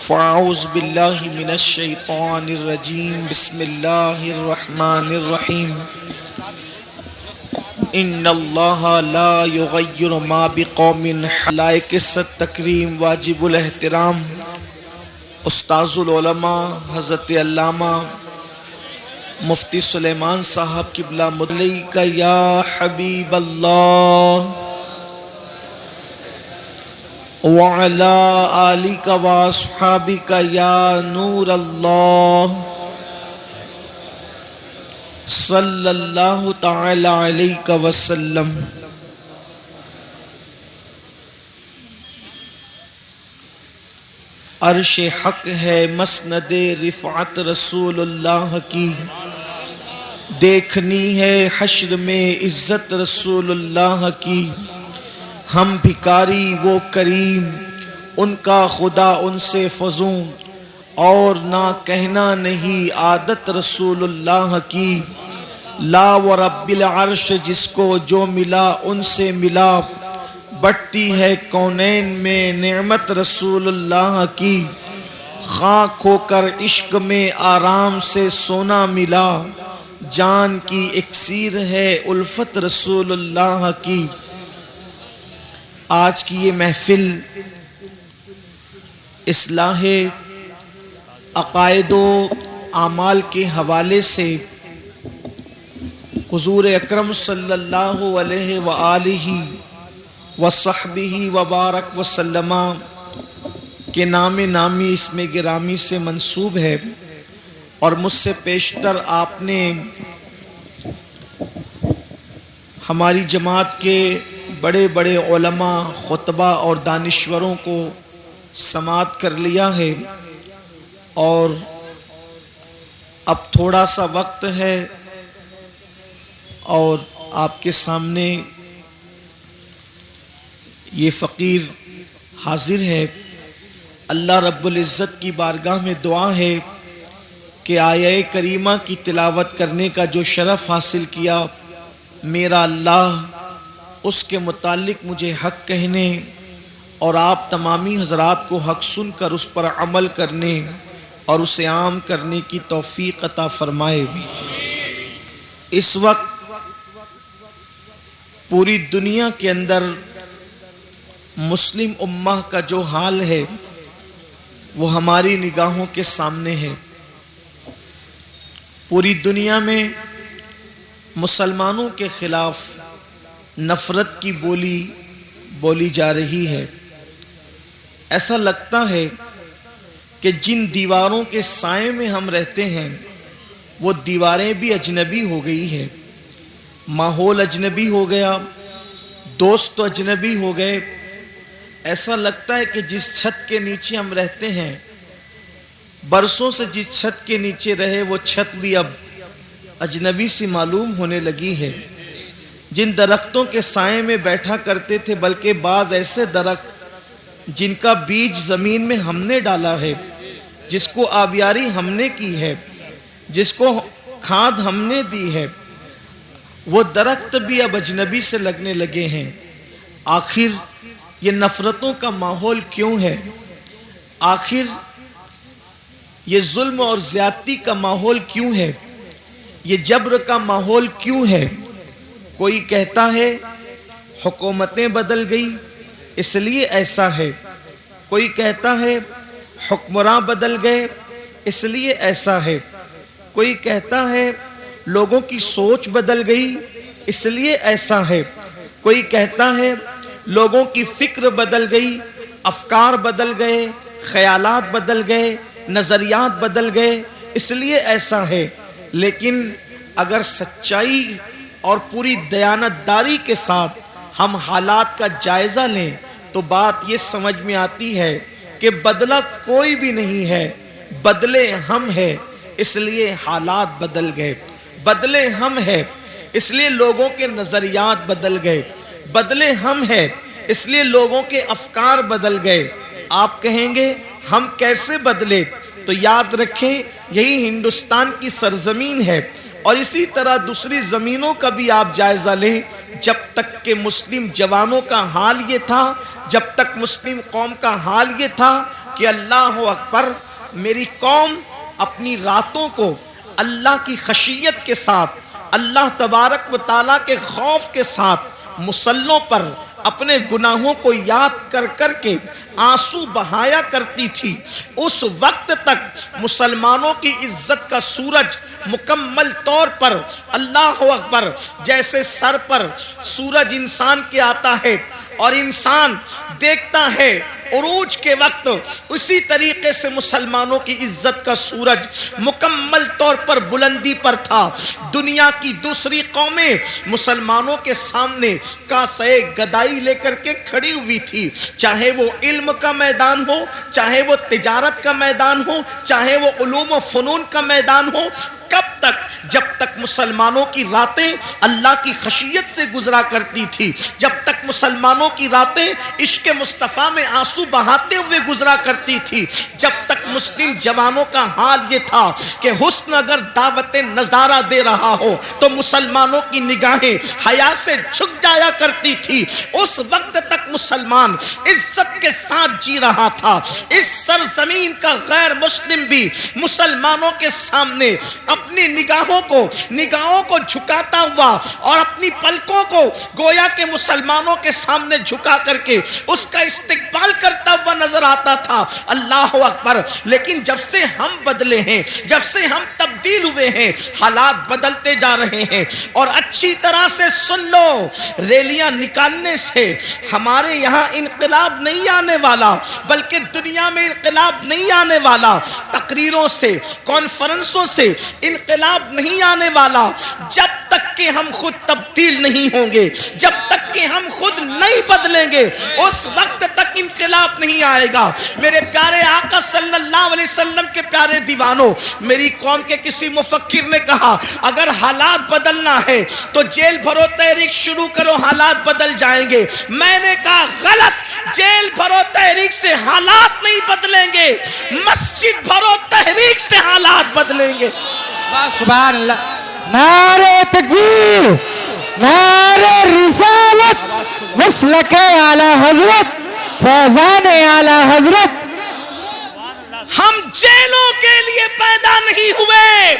فاعوذ باللہ من الشیطان الرجیم بسم اللہ الرحمن الرحیم ان اللہ لا یغیر ما بقوم لائق ست تکریم واجب الاحترام استاذ العلماء حضرت علامہ مفتی سلیمان صاحب قبلہ مدلیک یا حبیب اللہ وعلى آلك وصحابك يا نور الله صلی اللہ تعالی علیہ وسلم۔ عرش حق ہے مسند رفعت رسول اللہ کی، دیکھنی ہے حشر میں عزت رسول اللہ کی۔ ہم بھکاری وہ کریم، ان کا خدا ان سے فزوں، اور نہ کہنا نہیں عادت رسول اللہ کی۔ لا ورب العرش جس کو جو ملا ان سے ملا، بٹتی ہے کونین میں نعمت رسول اللہ کی۔ خاک ہو کر عشق میں آرام سے سونا ملا، جان کی اکسیر ہے الفت رسول اللہ کی۔ آج کی یہ محفل اصلاح عقائد و اعمال کے حوالے سے حضور اکرم صلی اللہ علیہ وآلہ وصحبہ وبارک وسلم کے نام نامی اسم گرامی سے منسوب ہے، اور مجھ سے پیشتر آپ نے ہماری جماعت کے بڑے بڑے علماء، خطبہ اور دانشوروں کو سماعت کر لیا ہے، اور اب تھوڑا سا وقت ہے اور آپ کے سامنے یہ فقیر حاضر ہے۔ اللہ رب العزت کی بارگاہ میں دعا ہے کہ آیہ کریمہ کی تلاوت کرنے کا جو شرف حاصل کیا، میرا اللہ اس کے متعلق مجھے حق کہنے اور آپ تمامی حضرات کو حق سن کر اس پر عمل کرنے اور اسے عام کرنے کی توفیق عطا فرمائے۔ اس وقت پوری دنیا کے اندر مسلم امہ کا جو حال ہے وہ ہماری نگاہوں کے سامنے ہے۔ پوری دنیا میں مسلمانوں کے خلاف نفرت کی بولی جا رہی ہے۔ ایسا لگتا ہے کہ جن دیواروں کے سائے میں ہم رہتے ہیں وہ دیواریں بھی اجنبی ہو گئی ہے، ماحول اجنبی ہو گیا، دوست اجنبی ہو گئے۔ ایسا لگتا ہے کہ جس چھت کے نیچے ہم رہتے ہیں، برسوں سے جس چھت کے نیچے رہے، وہ چھت بھی اب اجنبی سی معلوم ہونے لگی ہے۔ جن درختوں کے سائے میں بیٹھا کرتے تھے، بلکہ بعض ایسے درخت جن کا بیج زمین میں ہم نے ڈالا ہے، جس کو آبیاری ہم نے کی ہے، جس کو کھاد ہم نے دی ہے، وہ درخت بھی اب اجنبی سے لگنے لگے ہیں۔ آخر یہ نفرتوں کا ماحول کیوں ہے؟ آخر یہ ظلم اور زیادتی کا ماحول کیوں ہے؟ یہ جبر کا ماحول کیوں ہے؟ کوئی کہتا ہے حکومتیں بدل گئی اس لیے ایسا ہے، کوئی کہتا ہے حکمراں بدل گئے اس لیے ایسا ہے، کوئی کہتا ہے لوگوں کی سوچ بدل گئی اس لیے ایسا ہے، کوئی کہتا ہے لوگوں کی فکر بدل گئی، افکار بدل گئے، خیالات بدل گئے، نظریات بدل گئے اس لیے ایسا ہے۔ لیکن اگر سچائی اور پوری دیانتداری کے ساتھ ہم حالات کا جائزہ لیں تو بات یہ سمجھ میں آتی ہے کہ بدلہ کوئی بھی نہیں ہے، بدلے ہم ہیں اس لیے حالات بدل گئے، بدلے ہم ہیں اس لیے لوگوں کے نظریات بدل گئے، بدلے ہم ہیں اس لیے لوگوں کے افکار بدل گئے۔ آپ کہیں گے ہم کیسے بدلے؟ تو یاد رکھیں یہی ہندوستان کی سرزمین ہے، اور اسی طرح دوسری زمینوں کا بھی آپ جائزہ لیں جب تک کہ مسلم جوانوں کا حال یہ تھا، جب تک مسلم قوم کا حال یہ تھا کہ اللہ اکبر، میری قوم اپنی راتوں کو اللہ کی خشیت کے ساتھ، اللہ تبارک و تعالیٰ کے خوف کے ساتھ مصلوں پر اپنے گناہوں کو یاد کر کر کے آنسو بہایا کرتی تھی. اس وقت تک مسلمانوں کی عزت کا سورج مکمل طور پر، اللہ اکبر، جیسے سر پر سورج انسان کے آتا ہے اور انسان دیکھتا ہے عروج کے وقت، اسی طریقے سے مسلمانوں کی عزت کا سورج مکمل طور پر بلندی پر تھا. دنیا کی دوسری قومیں مسلمانوں کے سامنے کاسے گدائی لے کر کے کھڑی ہوئی تھی، چاہے وہ علم کا میدان ہو، چاہے وہ تجارت کا میدان ہو، چاہے وہ علوم و فنون کا میدان ہو. کب تک؟ جب تک مسلمانوں کی راتیں اللہ کی خشیت سے گزرا کرتی تھی، جب تک مسلمانوں کی راتیں عشق مصطفیٰ میں آنسو بہاتے ہوئے گزرا کرتی تھی، جب تک مسلم جوانوں کا حال یہ تھا کہ حسن اگر دعوت نظارہ دے رہا ہو تو مسلمانوں کی نگاہیں حیا سے جھک جایا کرتی تھی. اس وقت تک مسلمان عزت کے ساتھ جی رہا تھا. اس سرزمین کا غیر مسلم بھی مسلمانوں کے سامنے اپنی نگاہوں کو جھکاتا ہوا اور اپنی پلکوں کو گویا کہ مسلمانوں کے سامنے جھکا کر کے اس کا استقبال کرتا ہوا نظر آتا تھا. اللہ اکبر. لیکن جب سے ہم بدلے ہیں، جب سے ہم تبدیل ہوئے ہیں، حالات بدلتے جا رہے ہیں. اور اچھی طرح سے سن لو، ریلیاں نکالنے سے ہمارے یہاں انقلاب نہیں آنے والا، بلکہ دنیا میں انقلاب نہیں آنے والا. تقریروں سے، کانفرنسوں سے انقلاب نہیں آنے والا جب تک کہ ہم خود تبدیل نہیں ہوں گے، جب تک کہ ہم خود نہیں بدلیں گے، اس وقت تک انقلاب نہیں آئے گا. میرے پیارے آقا صلی اللہ علیہ وسلم کے پیارے دیوانوں، میری قوم کے کسی مفکر نے کہا اگر حالات بدلنا ہے تو جیل بھرو تحریک شروع کرو، حالات بدل جائیں گے. میں نے کہا غلط، جیل بھرو تحریک سے حالات نہیں بدلیں گے، مسجد بھرو تحریک سے حالات بدلیں گے. سبحان اللہ. نعرہ تکبیر، نعرہ رسالت، مسلک اعلی حضرت، فیضان اعلی حضرت. ہم جیلوں کے لیے پیدا نہیں ہوئے،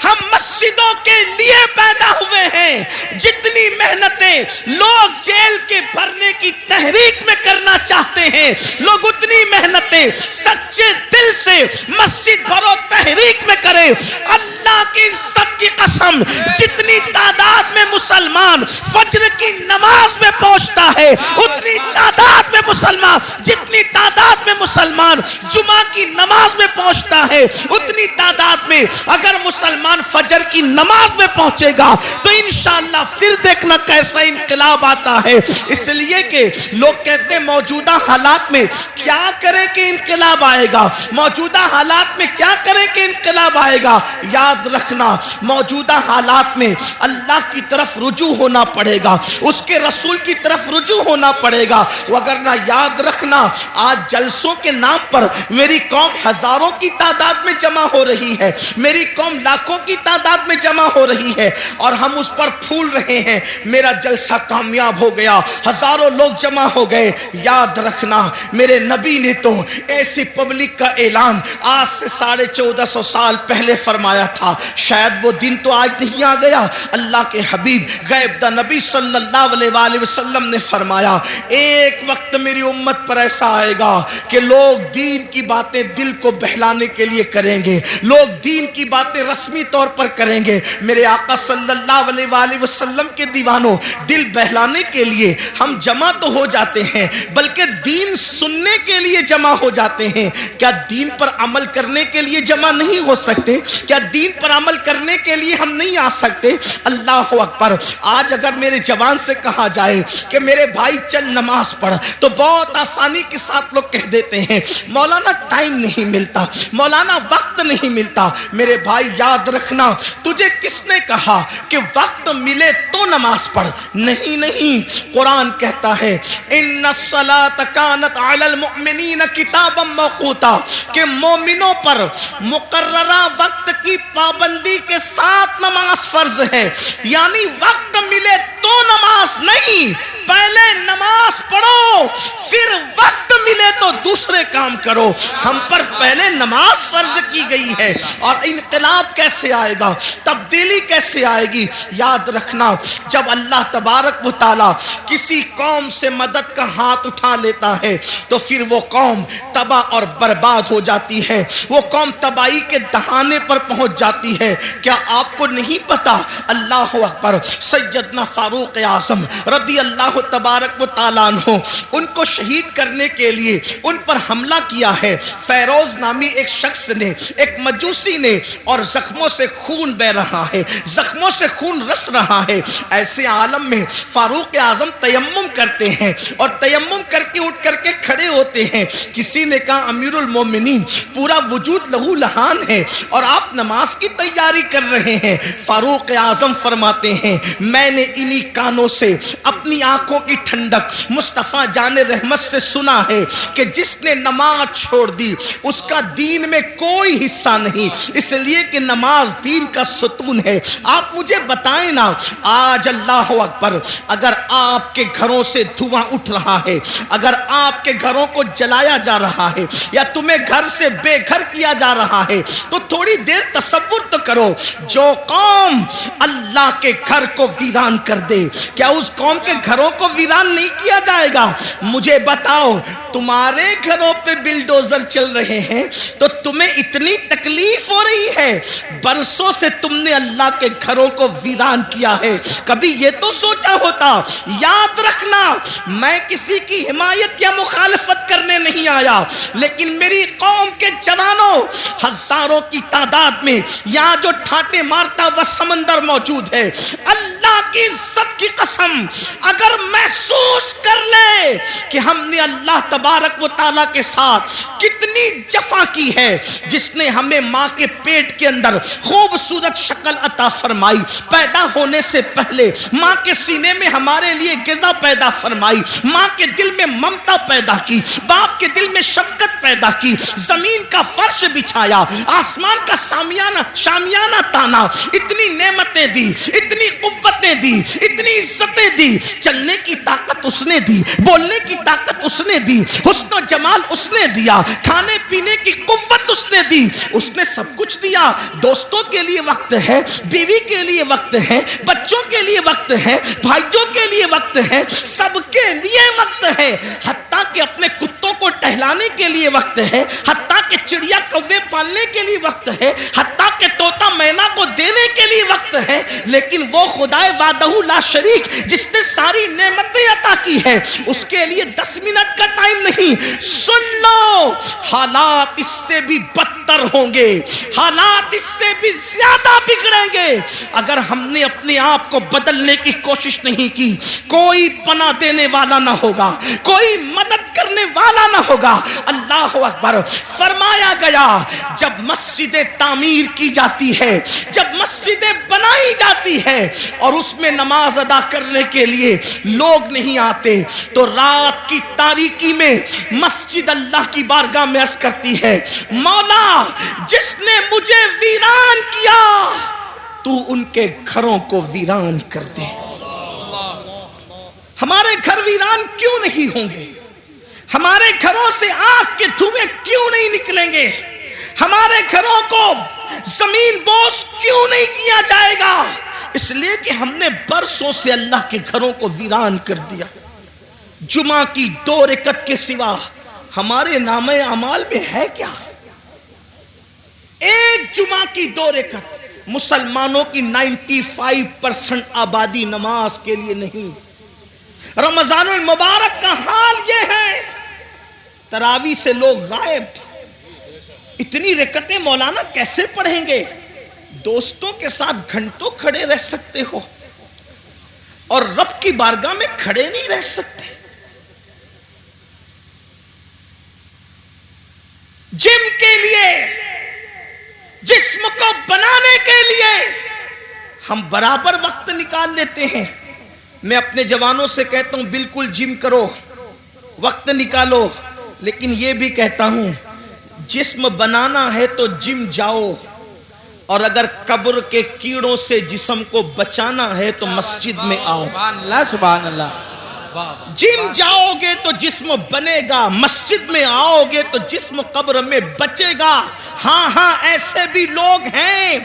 ہم مسجدوں کے لیے پیدا ہوئے ہیں. جتنی محنتیں لوگ جیل کے بھرنے کی تحریک میں کرنا چاہتے ہیں، لوگ اتنی محنتیں سچے دل سے مسجد بھرو تحریک میں کریں. اللہ کی عزت کی قسم، جتنی تعداد میں مسلمان فجر کی نماز میں پہنچتا ہے، اتنی تعداد میں مسلمان، جتنی تعداد میں مسلمان جمعہ کی نماز میں پہنچتا ہے، اتنی تعداد میں اگر مسلمان فجر کی نماز میں پہنچے گا تو انشاءاللہ پھر دیکھنا کیسا انقلاب آتا ہے. اس لیے کہ لوگ کہتے ہیں موجودہ حالات میں کیا کریں کہ انقلاب آئے گا، موجودہ حالات میں کیا کریں کہ انقلاب آئے گا. یاد رکھنا موجودہ حالات میں اللہ کی طرف رجوع ہونا پڑے گا، اس کے رسول کی طرف رجوع ہونا پڑے گا. وگرنہ یاد رکھنا آج جلسوں کے نام پر میری قوم ہزاروں کی تعداد میں جمع ہو رہی ہے، میری قوم لاکھوں کی تعداد میں جمع ہو رہی ہے اور ہم اس پر پھول رہے ہیں میرا جلسہ کامیاب ہو گیا، ہزاروں لوگ جمع ہو گئے. یاد رکھنا میرے نبی نے تو ایسی پبلک کا اعلان آج سے 1450 سال پہلے فرمایا تھا. شاید وہ دن تو آج نہیں آ گیا. اللہ کے حبیب غیب دا نبی صلی اللہ علیہ وآلہ وسلم نے فرمایا ایک وقت میری امت پر ایسا آئے گا کہ لوگ دین کی باتیں دل کو بہلانے کے لیے کریں گے، لوگ دین کی باتیں رسمی طور پر کریں گے. میرے آقا صلی اللہ علیہ وآلہ وسلم کے دیوانوں، دل بہلانے کے لیے ہم جمع تو ہو جاتے ہیں بلکہ دین سننے کے لیے جمع ہو جاتے ہیں. کیا دین پر عمل کرنے کے لیے جمع نہیں ہو سکتے؟ کیا دین پر عمل کرنے کے لیے ہم نہیں آ سکتے؟ اللہ اکبر. آج اگر میرے جوان سے کہا جائے کہ میرے بھائی چل نماز پڑھ تو بہت آسانی کے ساتھ لوگ کہہ دیتے ہیں مولانا ٹائم نہیں ملتا، ملتا مولانا, وقت نہیں ملتا. میرے بھائی یاد رکھنا, تجھے کس نے کہا کہ وقت ملے تو نماز پڑھ؟ نہیں نہیں, قرآن کہتا ہے ان الصلاۃ کانت علی المؤمنین کتابا موقوتا, کہ مومنوں پر مقررہ وقت کی پابندی کے ساتھ نماز فرض ہے. یعنی وقت ملے تو نماز نہیں, پہلے نماز پڑھو پھر وقت ملے تو دوسرے کام کرو. ہم پر پہلے نماز فرض کی گئی ہے, اور انقلاب کیسے آئے گا, تبدیلی کیسے آئے گی؟ یاد رکھنا, جب اللہ تبارک و تعالی کسی قوم سے مدد کا ہاتھ اٹھا لیتا ہے تو پھر وہ قوم تباہ اور برباد ہو جاتی ہے, وہ قوم تباہی کے دہانے پر پہنچ جاتی ہے. کیا آپ کو نہیں پتا؟ اللہ اکبر, سیدنا فاروق اعظم رضی اللہ تبارک و تعالیٰ عنہ, ان کو شہید کرنے کے لیے ان پر حملہ کیا ہے فیروز نامی ایک شخص نے, ایک مجوسی نے, اور زخموں سے خون بہ رہا ہے, زخموں سے خون رس رہا ہے. ایسے عالم میں فاروق اعظم تیمم کرتے ہیں, اور تیمم کر کے اٹھ کر کے کھڑے ہوتے ہیں. کسی نے کہا امیر المومنین پورا وجود لہو لہان ہے اور آپ نماز کی تیاری کر رہے ہیں. فاروق اعظم فرماتے ہیں میں نے انہی کانوں سے اپنی آنکھوں کی ٹھنڈک مصطفیٰ جان رحمت سے سنا ہے کہ جس نے نماز چھوڑ دی اس کا دین میں کوئی حصہ نہیں, اس لیے کہ نماز دین کا ستون ہے. آپ مجھے بتائیں نا, آج اللہ اکبر اگر آپ کے گھروں سے دھواں اٹھ رہا ہے, اگر آپ کے گھروں کو جلایا جا رہا ہے, یا تمہیں گھر سے بے گھر کیا جا رہا ہے, تو تھوڑی دیر تصور تو کرو, جو قوم اللہ کے گھر کو ویران کر دے, کیا اس قوم کے گھروں کو ویران نہیں کیا جائے گا؟ مجھے بتاؤ, تمہارے گھروں پہ بلڈوزر چل رہے ہیں تو تمہیں اتنی تکلیف ہو رہی ہے, برسوں سے تم نے اللہ کے گھروں کو ویران کیا ہے. کبھی یہ تو سوچا ہوتا؟ یاد رکھنا, میں کسی کی حمایت یا مخالفت کرنے نہیں آیا, لیکن میری قوم کے جوانوں ہزاروں کی تعداد میں یہاں جو ٹھاٹے مارتا وہ سمندر موجود ہے, اللہ کی عزت کی قسم اگر محسوس کر لے کہ ہم نے اللہ تبارک و تعالیٰ کے ساتھ کتنی جفا کی ہے, جس نے ہمیں ماں کے پیٹ کے اندر خوبصورت شکل عطا فرمائی, پیدا ہونے سے پہلے ماں کے سینے میں ہمارے لیے غذا پیدا فرمائی, ماں کے دل میں ممتا پیدا کی, باپ کے دل میں شفقت پیدا کی, زمین کا فرش بچھایا, آسمان کا شامیانہ تانا, اتنی نعمتیں دی, اتنی قوتیں دی, اتنی عزتیں دی, چلنے کی طاقت اس نے دی, بولنے کی طاقت اس نے دی, حسن و جمال اس نے دیا, کھانے پینے کی قوت اس نے دی, اس نے سب کچھ دیا. دوستوں کے لیے وقت ہے, بیوی کے لیے وقت ہے, بچوں کے لیے وقت ہے, بھائیوں کے لیے وقت ہے, سب کے لیے وقت ہے, حتیٰ کہ اپنے کتوں کو ٹہلانے کے لیے وقت ہے, حتیٰ کہ چڑیا کوے پالنے کے لیے وقت ہے, حتیٰ کہ طوطا مینا کو دینے کے لیے وقت ہے. لیکن وہ خدائے وحدہ لا شریک جس نے ساری نعمتیں عطا کی ہے, اس کے لیے 10 منٹ کا ٹائم نہیں. سن لو, حالات اس سے بھی بدتر ہوں گے, حالات اس سے بھی زیادہ بگڑیں گے اگر ہم نے اپنے آپ کو بدلنے کی کوشش نہیں کی. کوئی پناہ دینے والا نہ ہوگا, کوئی مدد کرنے والا نہ ہوگا. اللہ اکبر. فرمایا گیا جب مسجدیں تعمیر کی جاتی ہے, جب مسجدیں بنائی جاتی ہے اور اس میں نماز ادا کرنے کے لیے لوگ نہیں آتے, تو رات کی تاریکی میں مسجد اللہ کی بارگاہ میں عرض کرتی ہے مولا جس نے مجھے ویران کیا تو ان کے گھروں کو ویران کر دے. ہمارے گھر ویران کیوں نہیں ہوں گے؟ ہمارے گھروں سے آگ کے دھوئیں کیوں نہیں نکلیں گے؟ ہمارے گھروں کو زمین بوس کیوں نہیں کیا جائے گا؟ اس لیے کہ ہم نے برسوں سے اللہ کے گھروں کو ویران کر دیا. جمعہ کی 2 رکعت کے سوا ہمارے نامہ اعمال میں ہے کیا؟ ایک جمعہ کی 2 رکعت. مسلمانوں کی 95% آبادی نماز کے لیے نہیں. رمضان المبارک کا حال یہ ہے, تراویح سے لوگ غائب. اتنی رکعتیں مولانا کیسے پڑھیں گے؟ دوستوں کے ساتھ گھنٹوں کھڑے رہ سکتے ہو اور رب کی بارگاہ میں کھڑے نہیں رہ سکتے. جم کے لیے جسم کو بنانے کے لیے ہم برابر وقت نکال لیتے ہیں. میں اپنے جوانوں سے کہتا ہوں بالکل جم کرو, وقت نکالو, لیکن یہ بھی کہتا ہوں جسم بنانا ہے تو جم جاؤ, اور اگر قبر کے کیڑوں سے جسم کو بچانا ہے تو مسجد میں آؤ. سبحان اللہ سبحان اللہ. جم جاؤ گے تو جسم بنے گا, مسجد میں آؤ گے تو جسم قبر میں بچے گا. ہاں ہاں ایسے بھی لوگ ہیں,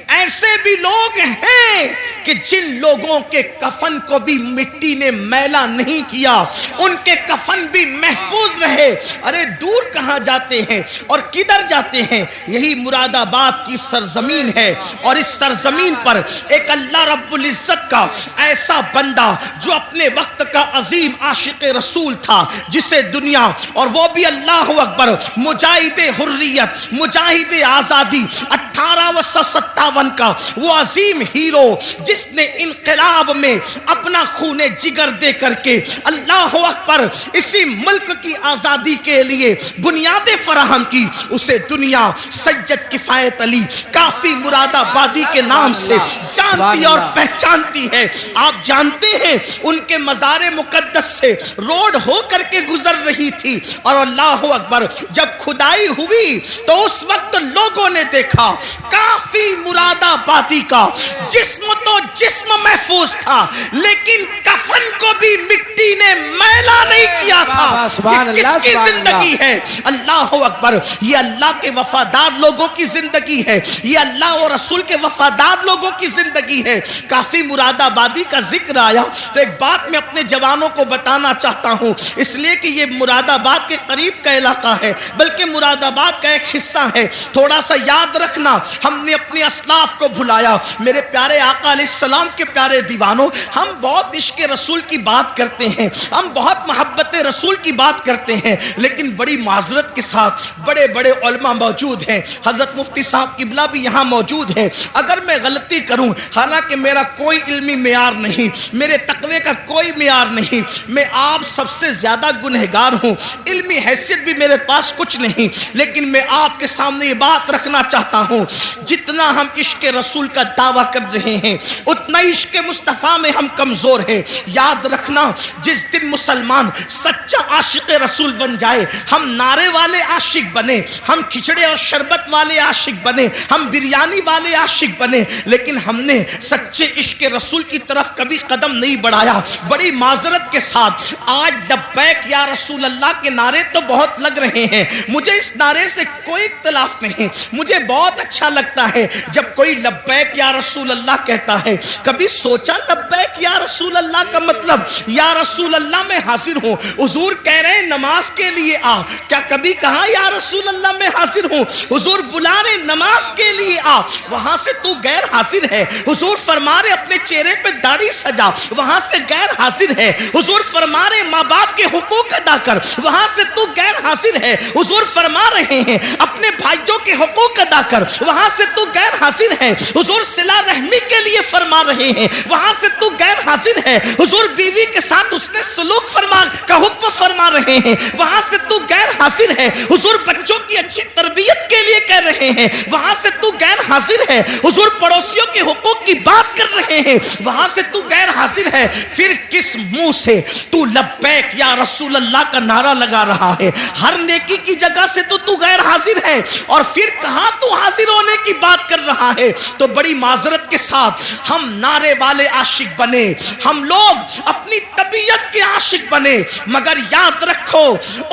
ایسے بھی لوگ ہیں کہ جن لوگوں کے کفن کو بھی مٹی نے میلا نہیں کیا, ان کے کفن بھی محفوظ رہے. ارے دور کہاں جاتے ہیں اور کدھر جاتے ہیں؟ یہی مراد آباد کی سرزمین ہے, اور اس سرزمین پر ایک اللہ رب العزت کا ایسا بندہ جو اپنے وقت کا عظیم عاشق رسول تھا, جسے دنیا, اور وہ بھی اللہ اکبر, مجاہد حریت, مجاہد آزادی 1857 کا وہ عظیم ہیرو جس نے انقلاب میں اپنا خون جگر دے کر کے اللہ اکبر اسی ملک کی آزادی کے لیے بنیادیں فراہم کی, اسے دنیا سید کفایت علی کافی مراد آبادی کے نام سے جانتی اور پہچانتی ہے. آپ جانتے ہیں ان کے مزار مقدس سے روڈ ہو کر کے گزر رہی تھی, اور اللہ اکبر جب کھدائی ہوئی تو اس وقت لوگوں نے دیکھا کافی مراد آبادی کا جسم تو جسم محفوظ تھا, لیکن کفن کو بھی مٹی نے میلا نہیں کیا تھا. یہ کس کی زندگی ہے؟ اللہ اکبر, یہ اللہ کے وفادار لوگوں کی زندگی ہے, یہ اللہ اور رسول کے وفادار لوگوں کی زندگی ہے. کافی مراد آبادی کا ذکر آیا تو ایک بات میں اپنے جوانوں کو بتانا چاہتا ہوں, اس لیے کہ یہ مراد آباد کے قریب کا علاقہ ہے, بلکہ مراد آباد کا ایک حصہ ہے. تھوڑا سا یاد رکھنا, ہم نے اپنے اسلاف کو بھلایا. میرے پیارے آقا علیہ السلام کے پیارے دیوانوں, ہم بہت عشق رسول کی بات کرتے ہیں, ہم بہت محبت رسول کی بات کرتے ہیں, لیکن بڑی معذرت کے ساتھ بڑے بڑے علماء موجود ہیں. حضرت مفتی صاحب قبلہ بھی یہاں موجود ہیں. اگر میں غلطی کروں, حالانکہ میرا کوئی علمی معیار نہیں, میرے تقوی کا کوئی معیار نہیں, میں آپ سب سے زیادہ گنہگار ہوں, علمی حیثیت بھی میرے پاس کچھ نہیں, لیکن میں آپ کے سامنے یہ بات رکھنا چاہتا ہوں, جتنا ہم عشق رسول کا دعویٰ کر رہے ہیں اتنا عشق مصطفیٰ میں ہم کمزور ہیں. یاد رکھنا, جس دن مسلمان سچا عاشق رسول بن جائے, ہم نعرے والے عاشق بنے, ہم کھچڑے اور شربت والے عاشق بنے, ہم بریانی والے عاشق بنے, لیکن ہم نے سچے عشق رسول کی طرف کبھی قدم نہیں بڑھایا. بڑی معذرت کے ساتھ آج لبیک یا رسول اللہ کے نعرے تو بہت لگ رہے ہیں, مجھے اس نعرے سے کوئی اختلاف نہیں, مجھے بہت اچھا لگتا ہے جب کوئی لبیک یا رسول اللہ کہتا ہے. کبھی سوچا لبیک یا رسول اللہ کا مطلب یا رسول اللہ میں حاضر ہوں, حضور کہہ رہے ہیں نماز کے لیے آ, کیا کبھی کہا یا رسول اللہ میں حاضر ہوں؟ حضور بلا رہے نماز کے لیے آ, وہاں سے تو غیر حاضر ہے. حضور فرما رہے اپنے چہرے پہ داڑھی سجا, وہاں سے غیر حاضر ہے. حضور فرما رہے ماں باپ کے حقوق ادا کر, وہاں سے تو غیر حاضر ہے. حضور فرما رہے ہیں اپنے بھائیوں کے حقوق ادا کر, وہاں سے تو غیر حاضر ہے. حضور صلہ رحمی کے لیے فرما رہے ہیں, وہاں سے تو غیر حاضر ہے. حضور بیوی کے ساتھ اس نے سلوک فرما کا حکم فرما رہے ہیں, وہاں سے تو غیر حاضر ہے. حضور بچوں کی اچھی تربیت کے لیے کہہ رہے ہیں, وہاں سے تو غیر حاضر ہے. حضور پڑوسیوں کے حقوق کی بات کر رہے ہیں, وہاں سے تو غیر حاضر ہے. پھر کس منہ سے تو لبیک یا رسول اللہ کا نعرہ لگا رہا ہے؟ ہر نیکی کی جگہ سے تو غیر حاضر ہے, اور پھر کہاں تو حاضر ہونے کی بات کر رہا ہے؟ تو بڑی معذرت کے ساتھ ہم نعرے والے عاشق بنے, ہم لوگ اپنی طبیعت کے عاشق بنے, مگر یاد رکھو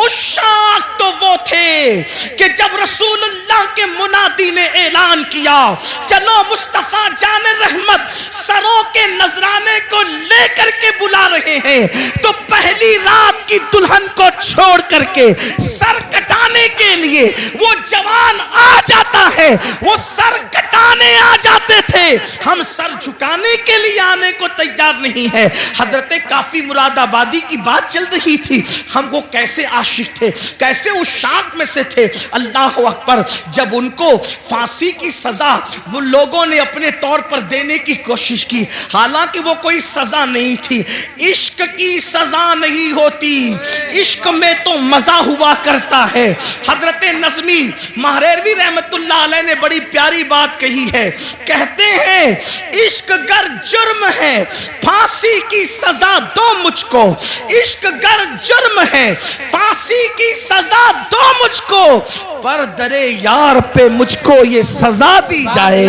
عشاق تو وہ تھے کہ جب رسول اللہ کے منادی نے اعلان کیا چلو مصطفیٰ جان رحمت سروں کے نذرانے کو لے کر کے بلا رہے ہیں, تو پہلی رات کی دلہن کو چھوڑ کر کے سر کٹانے کے لیے وہ جوان آ جاتا ہے, وہ سر کٹانے آ جاتے تھے, ہم سر جھکانے کے لیے آنے کو تیار نہیں ہے. حضرت کافی مراد آبادی کی بات چل رہی تھی, ہم وہ کیسے عاشق تھے, کیسے عشاق میں سے تھے. اللہ اکبر, جب ان کو پھانسی کی سزا وہ لوگوں نے اپنے طور پر دینے کی کوشش کی, حالانکہ وہ کوئی سزا نہیں تھی, عشق کی سزا نہیں ہوتی, عشق میں تو مزہ ہوا کرتا ہے. حضرت نظمی مہریروی رحمت اللہ علیہ نے بڑی پیاری بات کہی ہے. کہتے ہیں عشق گر جرم ہے پھانسی کی سزا دو مجھ کو, عشق گر جرم ہے پھانسی کی سزا دو مجھ کو, پر درے یار پہ مجھ کو یہ سزا دی جائے,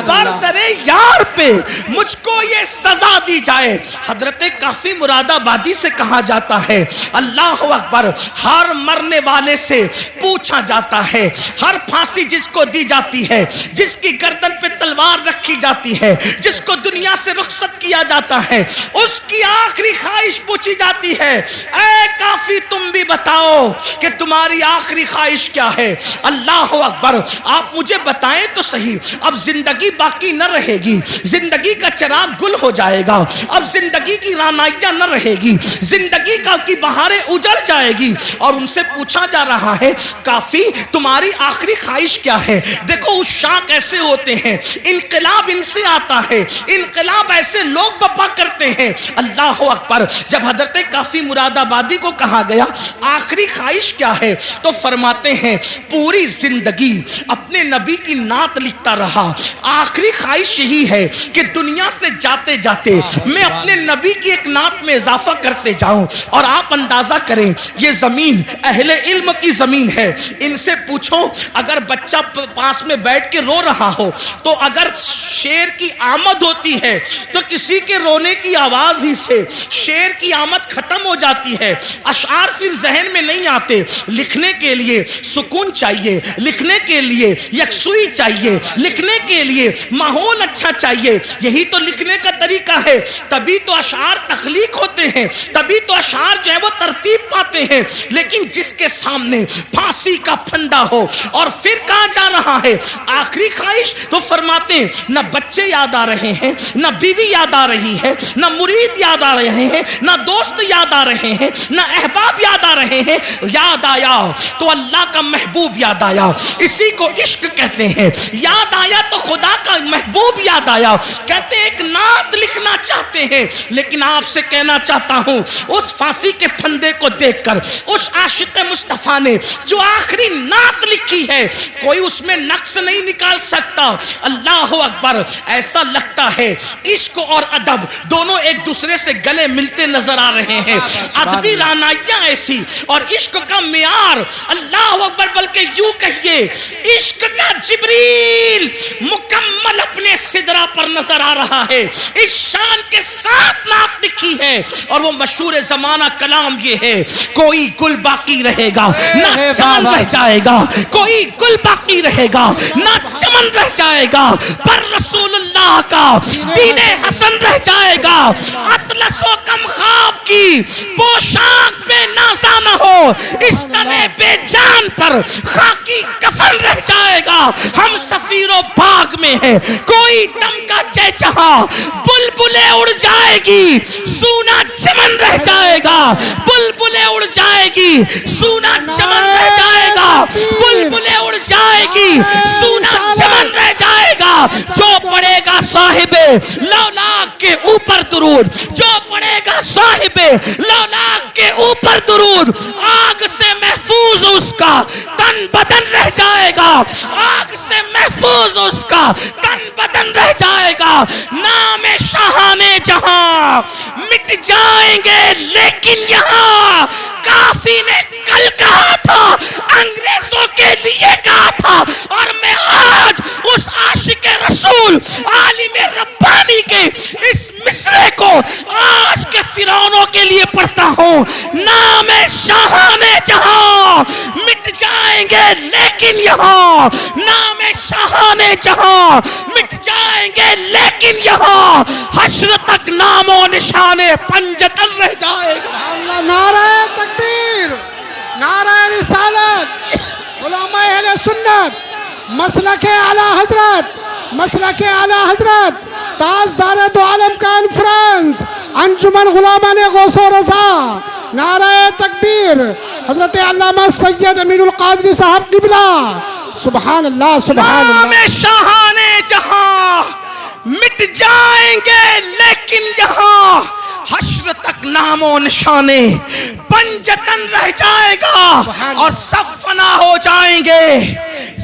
پر درے یار پہ مجھ کو یہ سزا دی جائے. حضرت کافی مراد آبادی سے کہا جاتا ہے اللہ اکبر, ہر مرنے والے سے پوچھا جاتا ہے, ہر پھانسی جس کو دی جاتی ہے, جس کی گردن پہ تلوار رکھی جاتی ہے, جس کو دنیا سے رخصت کیا جاتا ہے, اس کی آخری خواہش پوچھی جاتی ہے, اے کافی تم بھی بتاؤ کہ تمہاری آخری خواہش کیا ہے. اللہ اکبر, آپ مجھے بتائیں تو صحیح, اب زندگی باقی نہ رہے گی, زندگی کا چراغ گل ہو جائے گا, اب زندگی کی رانائیاں نہ رہے گی, زندگی کی بہاریں اجڑ جائے گی, اور ان سے پوچھا جا رہا ہے کافی تمہاری آخری خواہش کیا ہے. دیکھو عشاق ایسے ہوتے ہیں, انقلاب ان سے آتا ہے, انقلاب ایسے لوگ بپا کرتے ہیں. اللہ اکبر, جب حضرت کافی مراد آبادی کو کہا گیا آخری خواہش کیا ہے, تو فرماتے ہیں پوری زندگی اپنے نبی کی نعت لکھتا رہا, آخری خواہش یہی ہے کہ دنیا سے جاتے جاتے میں اپنے نبی کی ایک نعت میں اضافہ کرتے جاؤں. اور آپ اندازہ کریں یہ زمین اہل علم کی زمین ہے, ان سے پوچھو اگر بچہ پاس میں بیٹھ کے رو رہا ہو تو اگر شیر کی آمد ہوتی ہے تو کسی کے رونے کی آواز ہی سے شیر کی آمد ختم ہو جاتی ہے, اشعار پھر ذہن میں نہیں آتے. لکھنے کے لیے سکون چاہیے, لکھنے کے لیے یکسوئی چاہیے, لکھنے کے لیے ماحول اچھا چاہیے, یہی تو لکھنے کا طریقہ ہے, تبھی تو اشعار تخلیق ہوتے ہیں, تبھی تو اشعار جو ہے وہ ترتیب پاتے ہیں. لیکن جس کے سامنے پھانسی کا پھندا ہو اور پھر کہا جا رہا ہے آخری خواہش, تو فرماتے ہیں نہ بچے یاد آ رہے ہیں, نہ بیوی یاد آ رہی ہے, نہ مرید یاد آ رہے ہیں, نہ دوست یاد آ رہے ہیں, نہ احباب یاد آ رہے ہیں. یاد آیا تو اللہ کا محبوب یاد آیا, اسی کو عشق کہتے ہیں. یاد آیا تو خدا کا محبوب یاد آیا. کہتے ہیں ایک نعت لکھنا چاہتے ہیں, لیکن آپ سے کہنا چاہتا ہوں اس پھانسی کے پھندے کو دیکھ کر اس عاشق مصطفیٰ نے جو آخری نعت لکھی ہے کوئی اس میں نقص نہیں نکال سکتا. اللہ اکبر, ایسا لگتا ہے عشق اور ادب دونوں ایک دوسرے سے گلے ملتے نظر آ رہے ہیں. ادبی رانائیاں ایسی اور عشق کا معیار, اللہ اکبر, بلکہ یوں کہیے عشق کا جبریل مکمل اپنے سدرہ پر نظر آ رہا ہے. اس شان کے ساتھ نعت لکھی ہے اور وہ مشہور زمانہ کلام یہ ہے, کوئی گل باقی رہے گا نہ چمن رہ جائے گا, کوئی گل باقی رہے گا نہ چمن رہ جائے گا, پر رسول اللہ کا دین حسن رہ جائے گا. اطلس و کم خواب کی پوشاک پہ نازا نہ ہو, اس تنے بے جان پر خاکی کفن رہ جائے گا. ہم سفیر و باغ میں ہیں, کوئی دم کا چہچہا بلبلیں اڑ جائے گی, سونا چمن رہ جائے گا. بلبلیں اڑ جائے گی, سونا چمن رہ جائے گا. بلبلیں اڑ جائے گی, سونا چمن رہ جائے گا. جو پڑے گا صاحب لولاک کے اوپر درود, جو پڑے گا صاحب لولاک کے اوپر درود, آگ سے محفوظ اس کا تن بدن رہ جائے گا. آگ سے محفوظ اس کا تن بدن رہ جائے گا. نام شاہان جہاں مٹ جائیں گے لیکن یہاں, کافی نے کل کہا تھا انگریزوں کے لیے کہا تھا, اور میں آج اس عاشق رسول عالم ربانی کے اس مصرے کو آج کے فرعونوں کے لیے پڑھتا ہوں. نام شاہان جہاں مٹ جائیں گے لیکن یہاں, نام شاہان جہاں مٹ جائیں گے لیکن یہاں, حشر تک نام و نشان پنجتن رہ جائے گا. اللہ, نعرہ تکبیر, نعرہ رسالت, علماء اہل سنت, مسلک اعلی حضرت, مسلک اعلی حضرت, تاجدار دو عالم کانفرنس, انجمن غلامان غوث و رضا, نعرہ تکبیر, حضرت علامہ سید امین القادری صاحب قبلہ. سبحان اللہ, سبحان اللہ. نام شاہان جہاں مٹ جائیں گے لیکن یہاں, حشر تک نام و نشانے پنجتن رہ جائے گا, اور سب فنا ہو جائیں گے,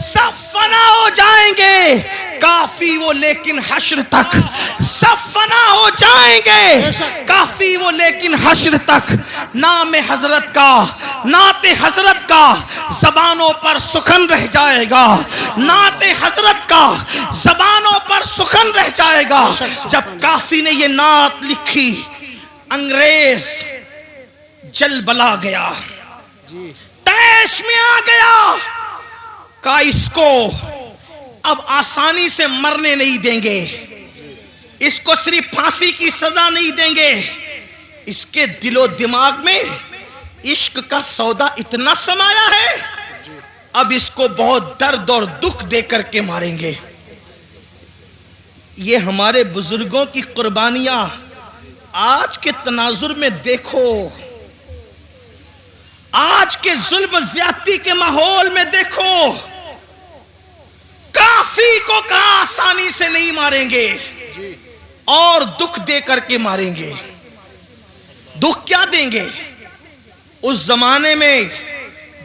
سب فنا جائیں گے کافی وہ لیکن حشر تک، سب فنا ہو جائیں گے کافی وہ لیکن حشر تک، نام حضرت کا نعت حضرت کا زبانوں پر سخن رہ جائے گا، نعت حضرت کا زبانوں پر سخن رہ جائے گا۔ جب کافی نے یہ نعت لکھی انگریز جل بلا گیا، تیش میں آ گیا، کہا اس کو اب آسانی سے مرنے نہیں دیں گے، اس کو صرف پھانسی کی سزا نہیں دیں گے، اس کے دل و دماغ میں عشق کا سودا اتنا سمایا ہے، اب اس کو بہت درد اور دکھ دے کر کے ماریں گے۔ یہ ہمارے بزرگوں کی قربانیاں آج کے تناظر میں دیکھو، آج کے ظلم زیادتی کے ماحول میں دیکھو، کافی کو کہاں آسانی سے نہیں ماریں گے اور دکھ دے کر کے ماریں گے۔ دکھ کیا دیں گے؟ اس زمانے میں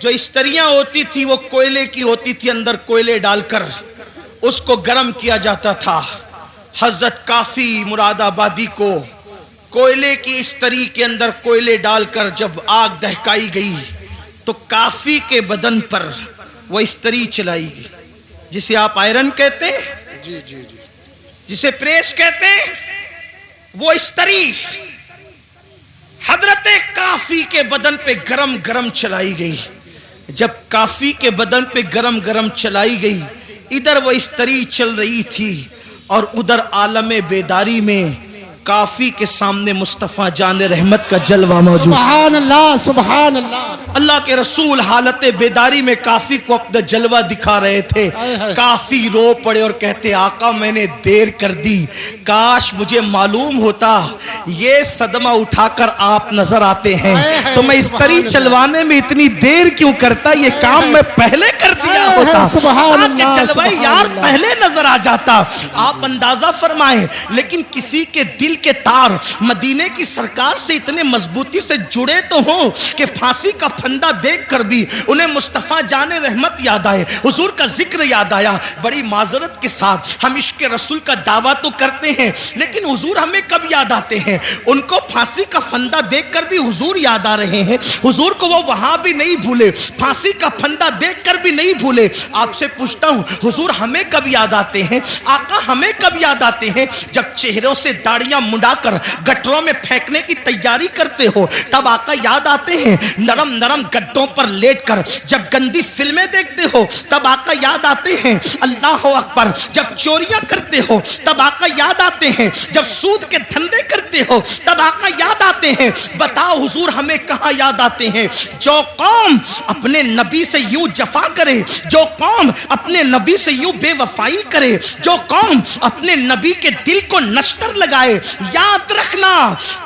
جو استریاں ہوتی تھی وہ کوئلے کی ہوتی تھی، اندر کوئلے ڈال کر اس کو گرم کیا جاتا تھا۔ حضرت کافی مراد آبادی کو کوئلے کی استری کے اندر کوئلے ڈال کر جب آگ دہکائی گئی تو کافی کے بدن پر وہ استری چلائی گئی، جسے آپ آئرن کہتے ہیں، جسے پریس کہتے ہیں، وہ استری حضرت کافی کے بدن پہ گرم گرم چلائی گئی۔ جب کافی کے بدن پہ گرم گرم چلائی گئی، ادھر وہ استری چل رہی تھی اور ادھر عالم بیداری میں کافی کے سامنے مصطفیٰ جان رحمت کا جلوہ موجود۔ سبحان اللہ سبحان اللہ۔ اللہ کے رسول حالت بیداری میں کافی کو اپنا جلوہ دکھا رہے تھے۔ کافی رو پڑے اور کہتے آقا میں نے دیر کر دی، کاش مجھے معلوم ہوتا یہ صدمہ اٹھا کر آپ نظر آتے ہیں تو میں اس طری چلوانے میں اتنی دیر کیوں کرتا، یہ کام میں پہلے کر دیا ہوتا، آپ کے جلوہ یار پہلے نظر آ جاتا۔ آپ اندازہ فرمائیں، لیکن کسی کے دل کے تار مدینے کی سرکار سے اتنے مضبوطی سے جڑے تو ہوں کہ پھانسی کا پھندا دیکھ کر بھی انہیں مصطفیٰ جان رحمت یاد آئے، حضور کا ذکر یاد آیا۔ بڑی معذرت کے ساتھ ہم عشق رسول کا دعویٰ تو کرتے ہیں، لیکن حضور ہمیں کب یاد آتے ہیں؟ ان کو پھانسی کا پھندا دیکھ کر بھی حضور یاد آ رہے ہیں، حضور کو وہ وہاں بھی نہیں بھولے، پھانسی کا پھندا دیکھ کر بھی نہیں بھولے۔ آپ سے پوچھتا ہوں حضور ہمیں کب یاد آتے ہیں؟ آقا ہمیں کب یاد آتے ہیں؟ جب چہروں سے داڑیاں منڈا کر گٹروں میں پھینکنے کی تیاری کرتے ہو تب آقا یاد آتے ہیں، نرم نرم گڈوں پر لیٹ کر جب گندی فلمیں دیکھتے ہو تب آقا یاد آتے ہیں، اللہ اکبر، جب چوریاں کرتے ہو تب آقا یاد آتے ہیں، جب سود کے دھندے کرتے ہو تب آقا یاد آتے ہیں۔ بتاؤ حضور ہمیں کہاں یاد آتے ہیں؟ جو قوم اپنے نبی سے یوں جفا کرے، جو قوم اپنے نبی سے یوں بے وفائی کرے، جو قوم اپنے نبی کے دل کو نشتر لگائے، یاد رکھنا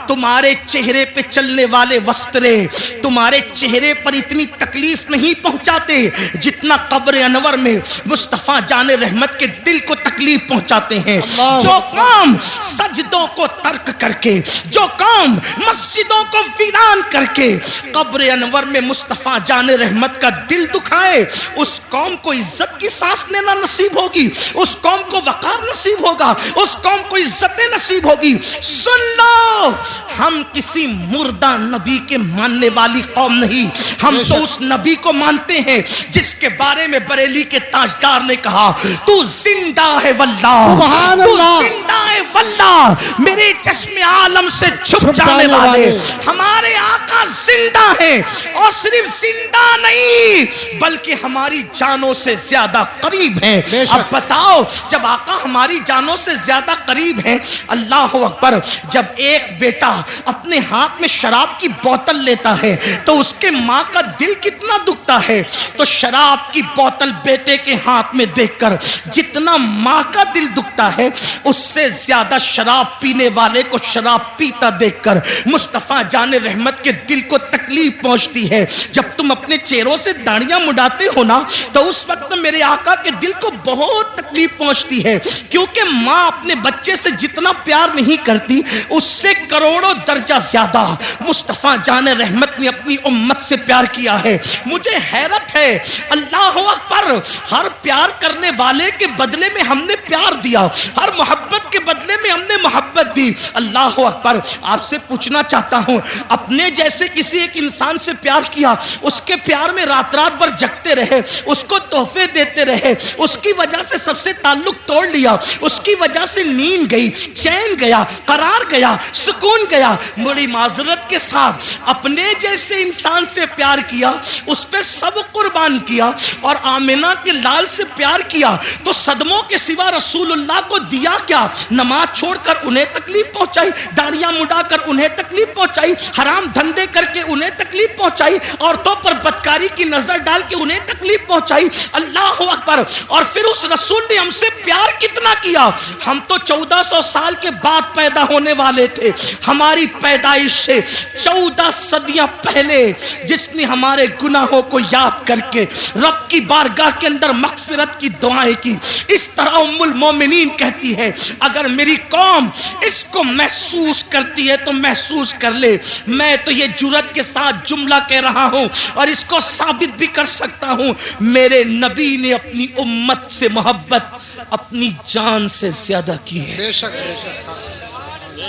تمہارے چہرے پہ چلنے والے وسترے تمہارے چہرے پر اتنی تکلیف نہیں پہنچاتے جتنا قبر انور میں مصطفیٰ جان رحمت کے دل کو تکلیف پہنچاتے ہیں۔ جو قوم سجدوں کو ترک کر کے، جو قوم مسجدوں کو ویران کر کے قبر انور میں مصطفیٰ جان رحمت کا دل دکھائے، اس قوم کو عزت کی سانس لینا نصیب ہوگی، اس قوم کو وقار نصیب ہوگا، اس قوم کو عزتیں نصیب ہوگی۔ سن لو، ہم کسی مردہ نبی کے ماننے والی قوم نہیں، ہم تو اس نبی کو مانتے ہیں جس کے بارے میں بریلی کے تاجدار نے کہا تو زندہ ہے واللہ، تو زندہ ہے واللہ، میرے چشم عالم سے چھپ جانے والے ہمارے آقا زندہ ہیں، اور صرف زندہ نہیں بلکہ ہماری جانوں سے زیادہ قریب ہیں۔ اب بتاؤ جب آقا ہماری جانوں سے زیادہ قریب ہیں، اللہ اکبر، جب ایک بیٹا اپنے ہاتھ میں شراب کی بوتل لیتا ہے تو اس کے ماں کا دل کتنا دکھتا ہے، تو شراب کی بوتل بیٹے کے ہاتھ میں دیکھ کر جتنا ماں کا دل دکھتا ہے اس سے زیادہ شراب پینے والے کو شراب پیتا دیکھ کر مصطفیٰ جان رحمت کے دل کو تکلیف پہنچتی ہے۔ جب تم اپنے چہروں سے داڑیاں مڈاتے ہو نا تو اس وقت میرے آقا کے دل کو بہت تکلیف پہنچتی ہے، کیونکہ ماں اپنے بچے سے جتنا پیار نہیں کرتی اس سے کروڑوں درجہ زیادہ مصطفیٰ جان رحمت نے اپنی امت امت سے پیار کیا ہے. مجھے حیرت ہے, اللہ اکبر, ہر پیار کرنے والے کے بدلے میں ہم نے پیار دیا, ہر محبت کے بدلے میں ہم نے محبت دی. اللہ اکبر. آپ سے پوچھنا چاہتا ہوں, اپنے جیسے کسی ایک انسان سے پیار کیا, اس کے پیار میں رات رات بھر جگتے رہے, اس کو تحفے دیتے رہے, اس کی وجہ سے سب سے تعلق توڑ لیا, اس کی وجہ سے نیند گئی, چین گیا, قرار گیا, سکون گیا. بڑی معذرت کے ساتھ اپنے جیسے انسان سے پیار کیا, اس پہ سب قربان کیا, اور آمنہ کے لال سے پیار کیا تو صدموں کے سوا رسول اللہ کو دیا کیا؟ نماز چھوڑ کر انہیں تکلیف پہنچائی, داڑیاں مڈا کر انہیں تکلیف پہنچائی, حرام دھندے کر کے انہیں تکلیف پہنچائی, عورتوں پر بدکاری کی نظر ڈال کے انہیں تکلیف پہنچائی. اللہ اکبر. اور پھر اس رسول نے ہم سے پیار کتنا کیا. ہم تو 1400 سال کے بعد پیدا ہونے والے تھے, ہماری پیدائش سے 14 صدیاں پہلے جس نے ہمارے گناہوں کو یاد کر کے رب کی بارگاہ کے اندر مغفرت کی دعائیں کی. اس طرح ام المومنین کہتی ہے, اگر میری قوم اس کو محسوس کرتی ہے تو محسوس کر لے. میں تو یہ جرأت کے ساتھ جملہ کہہ رہا ہوں اور اس کو ثابت بھی کر سکتا ہوں, میرے نبی نے اپنی امت سے محبت اپنی جان سے زیادہ کی ہے. بے شک بے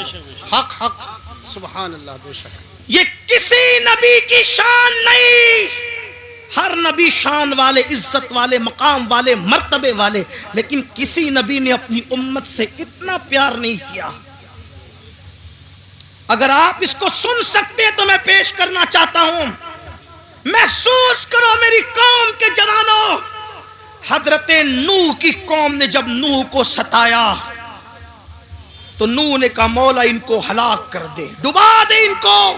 شک, حق حق, سبحان اللہ. بے شک یہ کسی نبی کی شان نہیں. ہر نبی شان والے, عزت والے, مقام والے, مرتبے والے, لیکن کسی نبی نے اپنی امت سے اتنا پیار نہیں کیا. اگر آپ اس کو سن سکتے تو میں پیش کرنا چاہتا ہوں. محسوس کرو میری قوم کے جوانوں, حضرت نوح کی قوم نے جب نوح کو ستایا تو نوح نے کہا مولا ان کو ہلاک کر دے, ڈبا دے ان کو,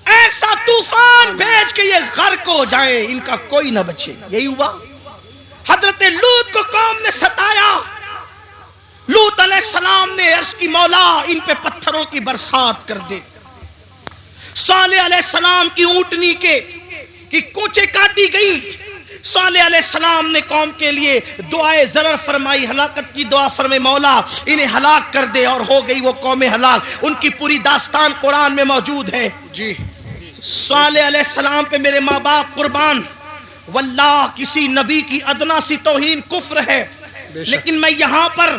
ایسا طوفان بھیج کے یہ غرق ہو جائیں, ان کا کوئی نہ بچے. یہی ہوا. حضرت لوط کو قوم نے ستایا, لوط علیہ السلام نے عرض کی مولا ان پہ پتھروں کی برسات کر دے. صالح علیہ السلام کی اونٹنی کی کونچے کاٹی گئی. صالح علیہ السلام نے قوم کے لیے دعائے ضرر فرمائی, ہلاکت کی دعا فرمائی, مولا انہیں ہلاک کر دے, اور ہو گئی وہ قوم ہلاک. ان کی پوری داستان قرآن میں موجود ہے. جی. صالح علیہ السلام پہ میرے ماں باپ قربان, واللہ کسی نبی کی ادنا سی توہین کفر ہے, لیکن میں یہاں پر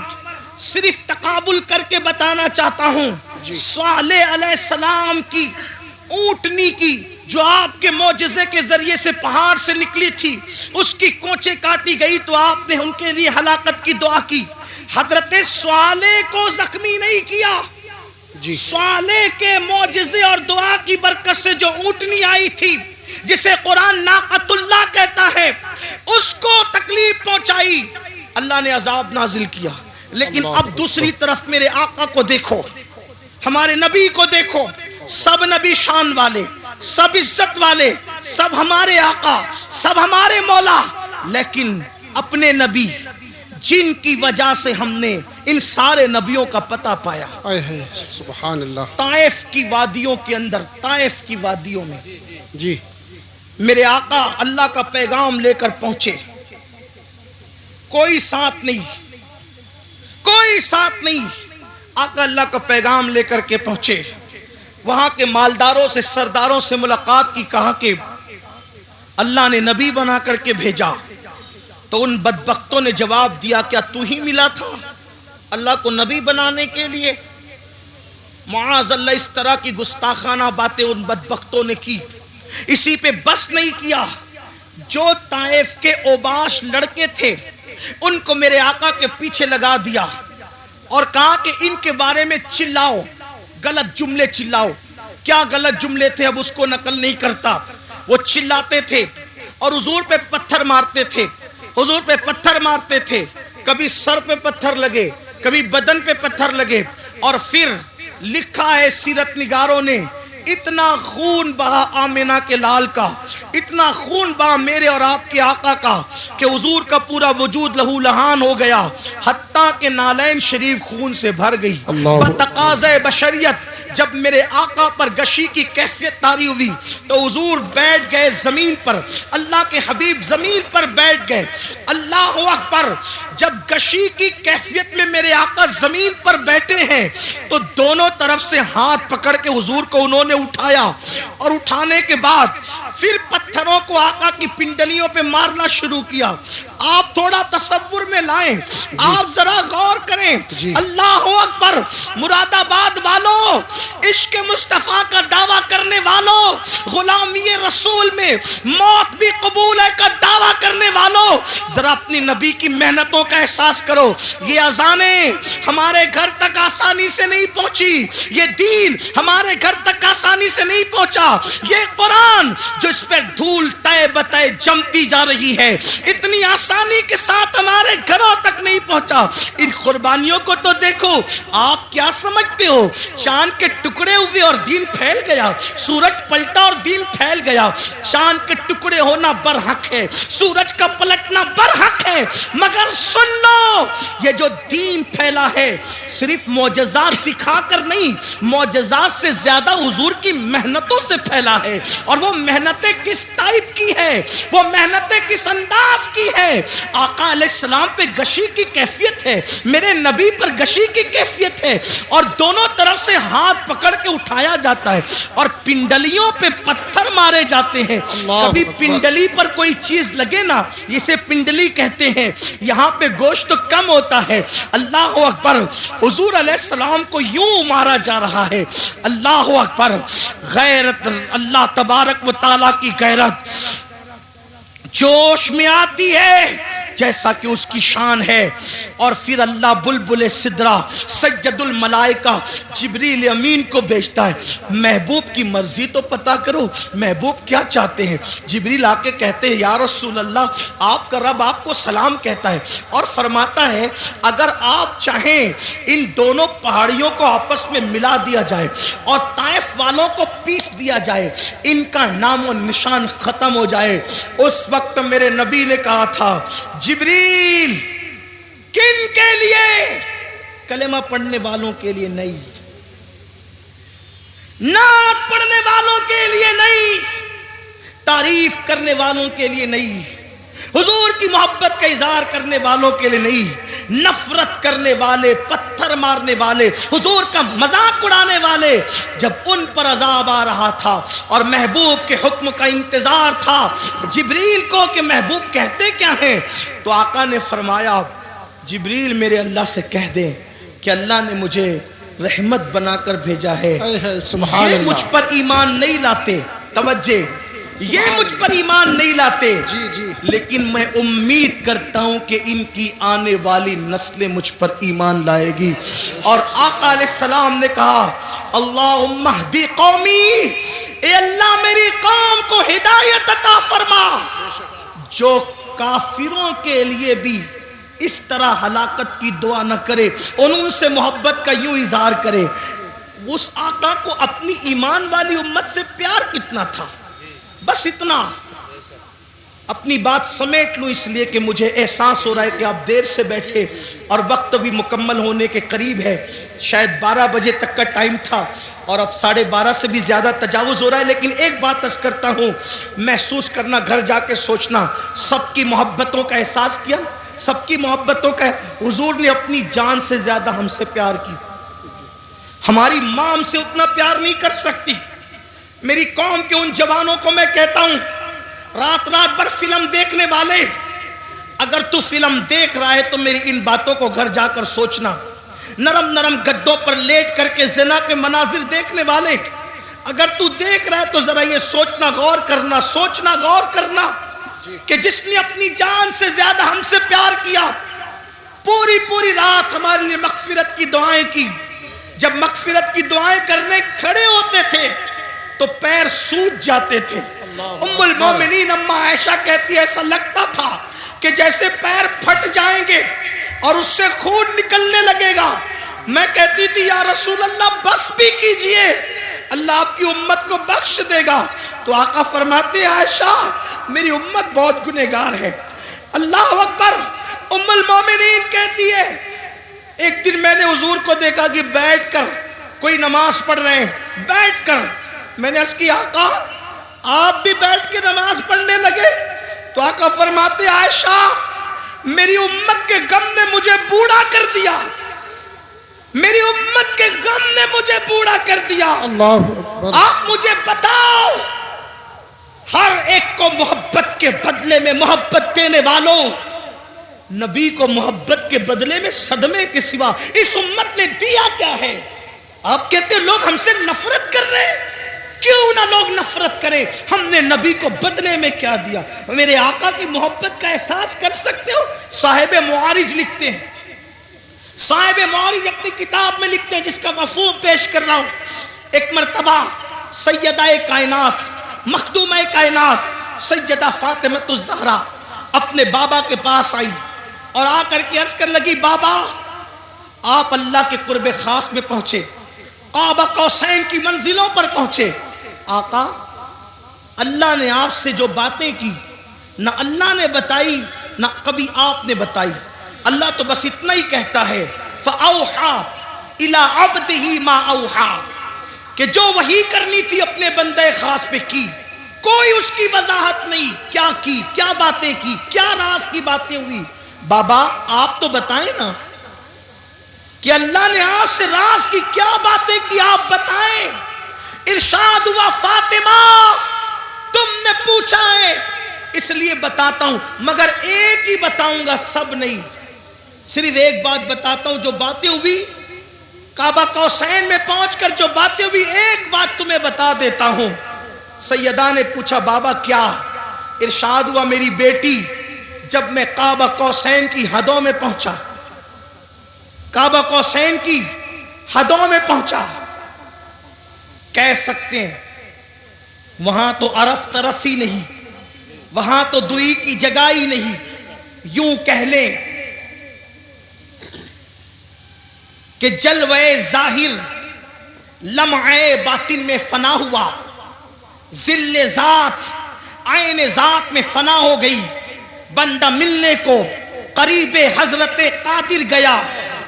صرف تقابل کر کے بتانا چاہتا ہوں. صالح علیہ السلام کی اونٹنی کی جو آپ کے معجزے کے ذریعے سے پہاڑ سے نکلی تھی, اس کی کونچے کاٹی گئی تو آپ نے ان کے لیے ہلاکت کی دعا کی. حضرت صالح کو زخمی نہیں کیا. صالح کے معجزے اور دعا کی برکت سے جو اونٹنی آئی تھی, جسے قرآن ناقۃ اللہ کہتا ہے, اس کو تکلیف پہنچائی, اللہ نے عذاب نازل کیا. لیکن اب دوسری طرف میرے آقا کو دیکھو, ہمارے نبی کو دیکھو, سب نبی شان والے, سب عزت والے, سب ہمارے آقا, سب ہمارے مولا, لیکن اپنے نبی جن کی وجہ سے ہم نے ان سارے نبیوں کا پتہ پایا, سبحان اللہ, طائف کی وادیوں کے اندر, طائف کی وادیوں میں جی میرے آقا اللہ کا پیغام لے کر پہنچے. کوئی ساتھ نہیں, کوئی ساتھ نہیں, آقا اللہ کا پیغام لے کر کے پہنچے. وہاں کے مالداروں سے, سرداروں سے ملاقات کی, کہا کہ اللہ نے نبی بنا کر کے بھیجا. تو ان بدبختوں نے جواب دیا, کیا تو ہی ملا تھا اللہ کو نبی بنانے کے لیے؟ معاذ اللہ, اس طرح کی گستاخانہ باتیں ان بدبختوں نے کی. اسی پہ بس نہیں کیا, جو طائف کے اوباش لڑکے تھے ان کو میرے آقا کے پیچھے لگا دیا اور کہا کہ ان کے بارے میں چلاؤ, غلط جملے چلاؤ. کیا غلط جملے تھے اب اس کو نقل نہیں کرتا. وہ چلاتے تھے اور حضور پہ پتھر مارتے تھے, حضور پہ پتھر مارتے تھے, کبھی سر پہ پتھر لگے, کبھی بدن پہ پتھر لگے. اور پھر لکھا ہے سیرت نگاروں نے, اتنا خون بہا آمنہ کے لال کا, اتنا خون بہا میرے اور آپ کے آقا کا کہ حضور کا پورا وجود لہو لہان ہو گیا, حتیٰ کہ نالین شریف خون سے بھر گئی. بتقاضۂ بشریت جب میرے آقا پر گشی کی کیفیت طاری ہوئی تو حضور بیٹھ گئے زمین پر, اللہ کے حبیب زمین پر بیٹھ گئے. اللہ اللہ اکبر، جب گشی کی کیفیت میں میرے آقا زمین پر بیٹھے ہیں تو دونوں طرف سے ہاتھ پکڑ کے حضور کو انہوں نے اٹھایا، اور اٹھانے کے بعد پھر پتھروں کو آقا کی پنڈلیوں پہ مارنا شروع کیا۔ آپ تھوڑا تصور میں لائیں، آپ ذرا غور کریں۔ اللہ اکبر، مراد آباد والوں، عشق مصطفیٰ کا دعویٰ کرنے والوں، غلامی رسول میں موت بھی قبول ہے کا دعویٰ کرنے والوں، ذرا اپنی نبی کی محنتوں کا احساس کرو۔ یہ اذانیں ہمارے گھر تک آسانی سے نہیں پہنچی، یہ دین ہمارے گھر تک آسانی سے نہیں پہنچا، یہ قرآن جو اس پہ دھول تہ بتہ جمتی جا رہی ہے اتنی آسانی کے ساتھ ہمارے گھروں تک نہیں پہنچا۔ ان قربانیوں کو تو دیکھو، آپ کیا سمجھتے ہو چاند کے ٹکڑے ہوئے اور دین پھیل گیا، سورج پلٹا اور دین پھیل گیا؟ چاند کے ٹکڑے ہونا برحق ہے، سورج کا پلٹنا برحق ہے، مگر سن لو، یہ جو دین پھیلا ہے صرف معجزات دکھا کر نہیں، معجزات سے زیادہ حضور کی محنتوں سے پھیلا ہے۔ اور وہ محنتیں کس ٹائپ کی ہے، وہ محنتیں کس انداز کی ہے؟ آقا علیہ السلام پہ گشی کی کیفیت ہے، میرے نبی پر گشی کی کیفیت ہے، اور دونوں طرف سے ہاتھ پکڑ کے اٹھایا جاتا ہے اور پنڈلیوں پہ پتھر مارے جاتے ہیں۔ کبھی پنڈلی پر کوئی چیز لگے نا، اسے پنڈلی کہتے ہیں، یہاں پہ گوشت کم ہوتا ہے۔ اللہ اکبر، حضور علیہ السلام کو یوں مارا جا رہا ہے۔ اللہ اکبر، غیرت، اللہ تبارک و تعالیٰ کی غیرت جوش میں آتی ہے جیسا کہ اس کی شان ہے۔ اور پھر اللہ بلبل سدرہ سید الملائکہ جبریل امین کو بھیجتا ہے، محبوب کی مرضی تو پتا کرو، محبوب کیا چاہتے ہیں؟ جبریل آ کے کہتے ہیں یا رسول اللہ، آپ کا رب آپ کو سلام کہتا ہے، اور فرماتا ہے اگر آپ چاہیں ان دونوں پہاڑیوں کو آپس میں ملا دیا جائے اور طائف والوں کو پیس دیا جائے، ان کا نام و نشان ختم ہو جائے۔ اس وقت میرے نبی نے کہا تھا جبریل کن کے لیے؟ کلمہ پڑھنے والوں کے لیے نہیں، نعت پڑھنے والوں کے لیے نہیں، تعریف کرنے والوں کے لیے نہیں، حضور کی محبت کا اظہار کرنے والوں کے لیے نہیں، نفرت کرنے والے، پتھر مارنے والے، حضور کا مذاق اڑانے والے، جب ان پر عذاب آ رہا تھا اور محبوب کے حکم کا انتظار تھا جبریل کو کہ محبوب کہتے کیا ہیں، تو آقا نے فرمایا جبریل میرے اللہ سے کہہ دیں کہ اللہ نے مجھے رحمت بنا کر بھیجا ہے، سبحان یہ اللہ، مجھ پر ایمان نہیں لاتے، توجہ، یہ مجھ پر ایمان نہیں لاتے، لیکن میں امید کرتا ہوں کہ ان کی آنے والی نسلیں مجھ پر ایمان لائے گی۔ اور آقا علیہ السلام نے کہا اللہم اہدی قومی، اے اللہ میری قوم کو ہدایت عطا فرما، جو کافروں کے لیے بھی اس طرح ہلاکت کی دعا نہ کرے اور ان سے محبت کا یوں اظہار کرے۔ اس آقا کو اپنی ایمان والی امت سے پیار کتنا تھا، بس اتنا۔ اپنی بات سمیٹ لوں اس لیے کہ مجھے احساس ہو رہا ہے کہ آپ دیر سے بیٹھے اور وقت بھی مکمل ہونے کے قریب ہے، شاید 12 بجے تک کا ٹائم تھا اور اب 12:30 سے بھی زیادہ تجاوز ہو رہا ہے، لیکن ایک بات عرض کرتا ہوں، محسوس کرنا، گھر جا کے سوچنا، سب کی محبتوں کا احساس کیا، سب کی محبتوں کا۔ حضور نے اپنی جان سے زیادہ ہم سے پیار کی، ہماری ماں ہم سے اتنا پیار نہیں کر سکتی۔ میری قوم کے ان جوانوں کو میں کہتا ہوں، رات رات بھر فلم دیکھنے والے، اگر تو فلم دیکھ رہا ہے تو میری ان باتوں کو گھر جا کر سوچنا۔ نرم نرم گدوں پر لیٹ کر کے زنا کے مناظر دیکھنے والے، اگر تو دیکھ رہا ہے تو ذرا یہ سوچنا، غور کرنا، سوچنا، غور کرنا کہ جس نے اپنی جان سے زیادہ ہم سے پیار کیا، پوری پوری رات ہمارے لیے مغفرت کی دعائیں کی۔ جب مغفرت کی دعائیں کرنے کھڑے ہوتے تھے تو پیر سوج جاتے تھے۔ ام المومنین اماں عائشہ کہتی ہے ایسا لگتا تھا کہ جیسے پیر پھٹ جائیں گے اور اس سے خون نکلنے لگے گا۔ میں کہتی تھی یا رسول اللہ بس بھی کیجئے، اللہ آپ کی امت کو بخش دے گا۔ تو آقا فرماتے ہیں عائشہ میری امت بہت گنہگار ہے۔ اللہ اکبر، ام المومنین کہتی ہے ایک دن میں نے حضور کو دیکھا کہ بیٹھ کر کوئی نماز پڑھ رہے ہیں، بیٹھ کر میں نے عرض کی آقا آپ بھی بیٹھ کے نماز پڑھنے لگے؟ تو آقا فرماتے عائشہ میری امت کے غم نے مجھے بوڑھا کر دیا، میری امت کے غم نے مجھے بوڑھا کر دیا۔ اللہ اکبر۔ آپ مجھے بتاؤ، ہر ایک کو محبت کے بدلے میں محبت دینے والوں، نبی کو محبت کے بدلے میں صدمے کے سوا اس امت نے دیا کیا ہے؟ آپ کہتے ہیں لوگ ہم سے نفرت کر رہے ہیں، کیوں نہ لوگ نفرت کریں، ہم نے نبی کو بدلے میں کیا دیا؟ میرے آقا کی محبت کا احساس کر سکتے ہو؟ صاحب معارج لکھتے ہیں، صاحب معارج اپنی کتاب میں لکھتے ہیں جس کا مفہوم پیش کر رہا ہوں۔ ایک مرتبہ سیدہ کائنات، مخدومہ کائنات سیدہ فاطمہ الزہرا اپنے بابا کے پاس آئی اور آ کر کے عرض کر لگی، بابا آپ اللہ کے قرب خاص میں پہنچے، قاب قوسین کی منزلوں پر پہنچے، آقا اللہ نے آپ سے جو باتیں کی نہ اللہ نے بتائی نہ کبھی آپ نے بتائی، اللہ تو بس اتنا ہی کہتا ہے فَأَوْحَا إِلَىٰ عَبْدِهِ مَا أَوْحَا، کہ جو وحی کرنی تھی اپنے بندے خاص پہ کی، کوئی اس کی وضاحت نہیں، کیا کی، کیا باتیں کی، کیا راز کی باتیں ہوئی۔ بابا آپ تو بتائیں نا کہ اللہ نے آپ سے راز کی کیا باتیں کی، آپ بتائیں۔ ارشاد ہوا فاطمہ تم نے پوچھا ہے اس لیے بتاتا ہوں، مگر ایک ہی بتاؤں گا، سب نہیں، صرف ایک بات بتاتا ہوں۔ جو باتیں ہوئی کعبہ قوسین میں پہنچ کر جو باتیں ہوئی، ایک بات تمہیں بتا دیتا ہوں۔ سیدہ نے پوچھا بابا کیا؟ ارشاد ہوا میری بیٹی جب میں کعبہ قوسین کی حدوں میں پہنچا، کعبہ قوسین کی حدوں میں پہنچا، کہہ سکتے ہیں وہاں تو عرف طرف ہی نہیں، وہاں تو دوئی کی جگہ ہی نہیں، یوں کہہ لیں کہ جلوے ظاہر لمعے باطن میں فنا ہوا، ذل ذات عین ذات میں فنا ہو گئی، بندہ ملنے کو قریب حضرت قادر گیا،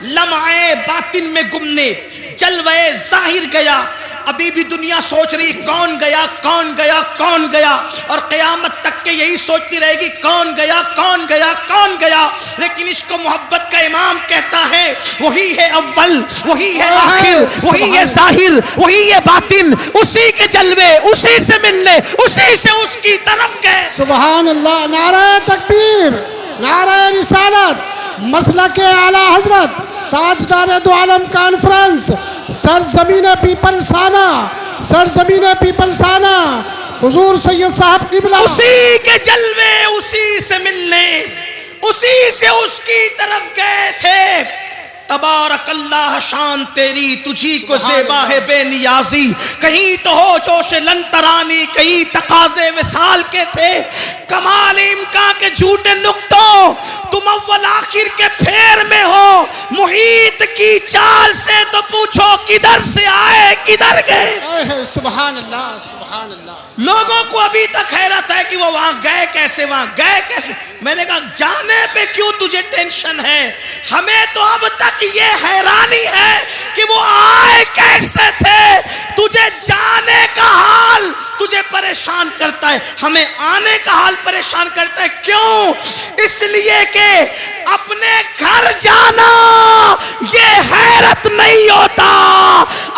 لمعے باطن میں گمنے جلوے ظاہر گیا۔ ابھی بھی دنیا سوچ رہی کون گیا کون گیا کون گیا، اور قیامت تک کے یہی سوچتی رہے گی کون گیا کون گیا کون گیا، لیکن اس کو محبت کا امام کہتا ہے وہی ہے اول، وہی ہے آخر، وہی ہے ظاہر، وہی ہے باطن، اسی کے جلوے، اسی سے ملنے، اسی سے اس کی طرف گئے۔ سبحان اللہ، نعرہ تکبیر، نعرہ رسالت، مسلک اعلی حضرت تاجدار دو عالم کانفرنس، سرزمین پیپلسانہ، سرزمین پیپلسانہ، حضور سید صاحب قبلہ، اسی کے جلوے، اسی سے ملنے، اسی سے اس کی طرف گئے تھے۔ تبارک اللہ شان تیری تجھی کو زیبا ہے بے نیازی، کہیں تو ہو جوش لن ترانی، کہیں تقاضے وصال کے تھے، کمال امکان کے جھوٹے نقطوں، تم اول آخر کے پھیر میں ہو، محیط کی چال سے تو پوچھو کدھر سے آئے کدھر گئے۔ سبحان اللہ، سبحان اللہ۔ لوگوں کو ابھی تک حیرت ہے کہ وہ وہاں گئے کیسے، وہاں گئے کیسے۔ میں نے کہا جانے پہ کیوں تجھے ٹینشن ہے، ہمیں تو اب تک یہ حیرانی ہے کہ وہ آئے کیسے تھے۔ تجھے جانے کا حال تجھے پریشان کرتا ہے، ہمیں آنے کا حال پریشان کرتا ہے۔ کیوں؟ اس لیے کہ اپنے گھر جانا یہ حیرت نہیں ہوتا،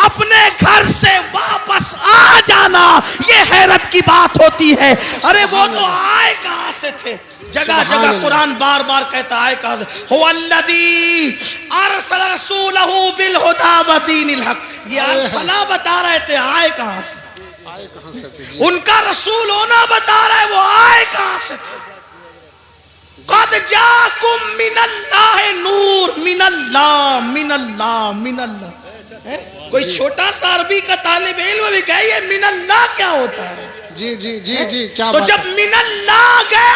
اپنے گھر سے واپس آ جانا یہ حیرت کی بات ہوتی ہے۔ ارے وہ تو آئے کہاں سے تھے؟ جگہ جگہ قرآن بار بار کہتا ہے کہاں سے، هو الذی ارسل رسولہ بالہدی ودین الحق۔ یہ ارسلہ بتا رہے تھے آئے کہاں سے، آئے کہاں سے تھے؟ ان کا رسول ہونا بتا رہا ہے، وہ آئے کہاں سے تھے۔ قد جاکم من اللہ نور، من اللہ من اللہ من اللہ۔ کوئی چھوٹا سا عربی کا طالب علم بھی کہے یہ من اللہ کیا ہوتا ہے؟ جی جی جی جی، کیا تو بات جب من اللہ گئے،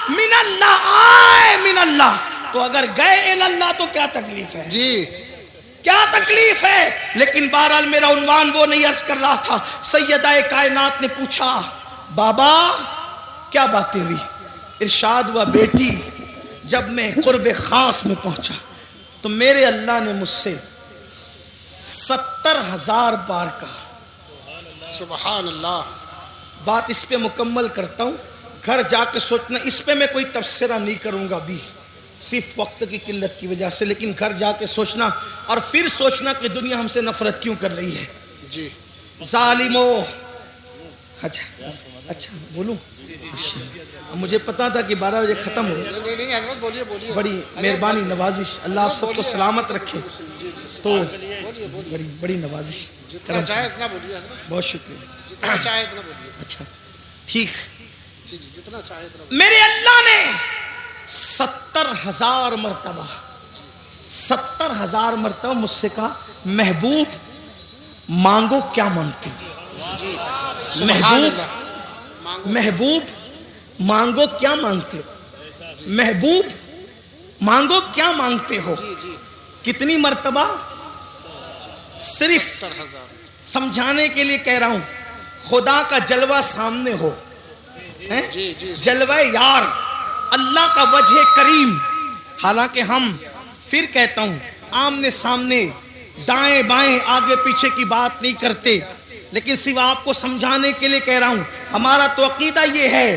من اللہ آئے من اللہ، تو اگر گئے اللہ تو کیا تکلیف ہے؟ جی، کیا تکلیف ہے؟ لیکن بہرحال میرا عنوان وہ نہیں عرض کر رہا تھا۔ سیدہ کائنات نے پوچھا بابا کیا باتیں ہوئی؟ ارشاد ہوا بیٹی جب میں قرب خاص میں پہنچا تو میرے اللہ نے مجھ سے 70,000 بار کہا۔ سبحان اللہ۔ بات اس پہ مکمل کرتا ہوں، گھر جا کے سوچنا، اس پہ میں کوئی تبصرہ نہیں کروں گا ابھی، صرف وقت کی قلت کی وجہ سے، لیکن گھر جا کے سوچنا اور پھر سوچنا کہ دنیا ہم سے نفرت کیوں کر رہی ہے. جی ظالمو. اچھا بولوں. مجھے پتا تھا کہ 12 بجے ختم ہو. نہیں حضرت بولیے بولیے. بڑی مہربانی نوازش، اللہ آپ سب کو سلامت رکھے. تو بڑی نوازش. جتنا چاہے اتنا بولیے حضرت. بہت شکریہ. جتنا چاہے اتنا بولیے. اچھا ٹھیک. جی جی جتنا چاہے اتنا بولیے. میرے اللہ نے 70,000 مرتبہ 70,000 مرتبہ مجھ سے کہا محبوب مانگو کیا مانگتی ہو. محبوب مانگو کیا مانگتے ہو. محبوب مانگو کیا مانگتے ہو. جی جی. کتنی مرتبہ؟ صرف 70,000. سمجھانے کے لیے کہہ رہا ہوں. خدا کا جلوہ سامنے ہو. جی جی. جلوہ یار اللہ کا وجہ کریم. حالانکہ ہم پھر کہتا ہوں آمنے سامنے دائیں بائیں آگے پیچھے کی بات نہیں کرتے، لیکن صرف آپ کو سمجھانے کے لیے کہہ رہا ہوں. ہمارا تو عقیدہ یہ ہے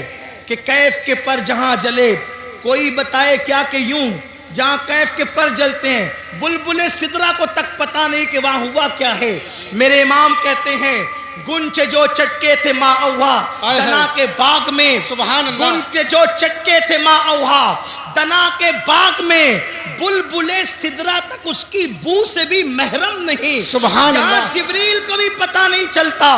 کہ کیف کے پر جہاں جلے کوئی بتائے کیا کہ یوں جہاں کیف کے پر جلتے ہیں بلبل سدرا کو تک پتا نہیں کہ وہاں ہوا کیا ہے. میرے امام کہتے ہیں گنچ جو چٹکے تھے ماں اوہا دنا کے باغ میں. سبحان اللہ. گنچ جو چٹکے تھے ماں اوہا دنا کے باغ میں بلبل سدرا تک اس کی بو سے بھی محرم نہیں. سبحان اللہ. جبریل کو بھی پتا نہیں چلتا.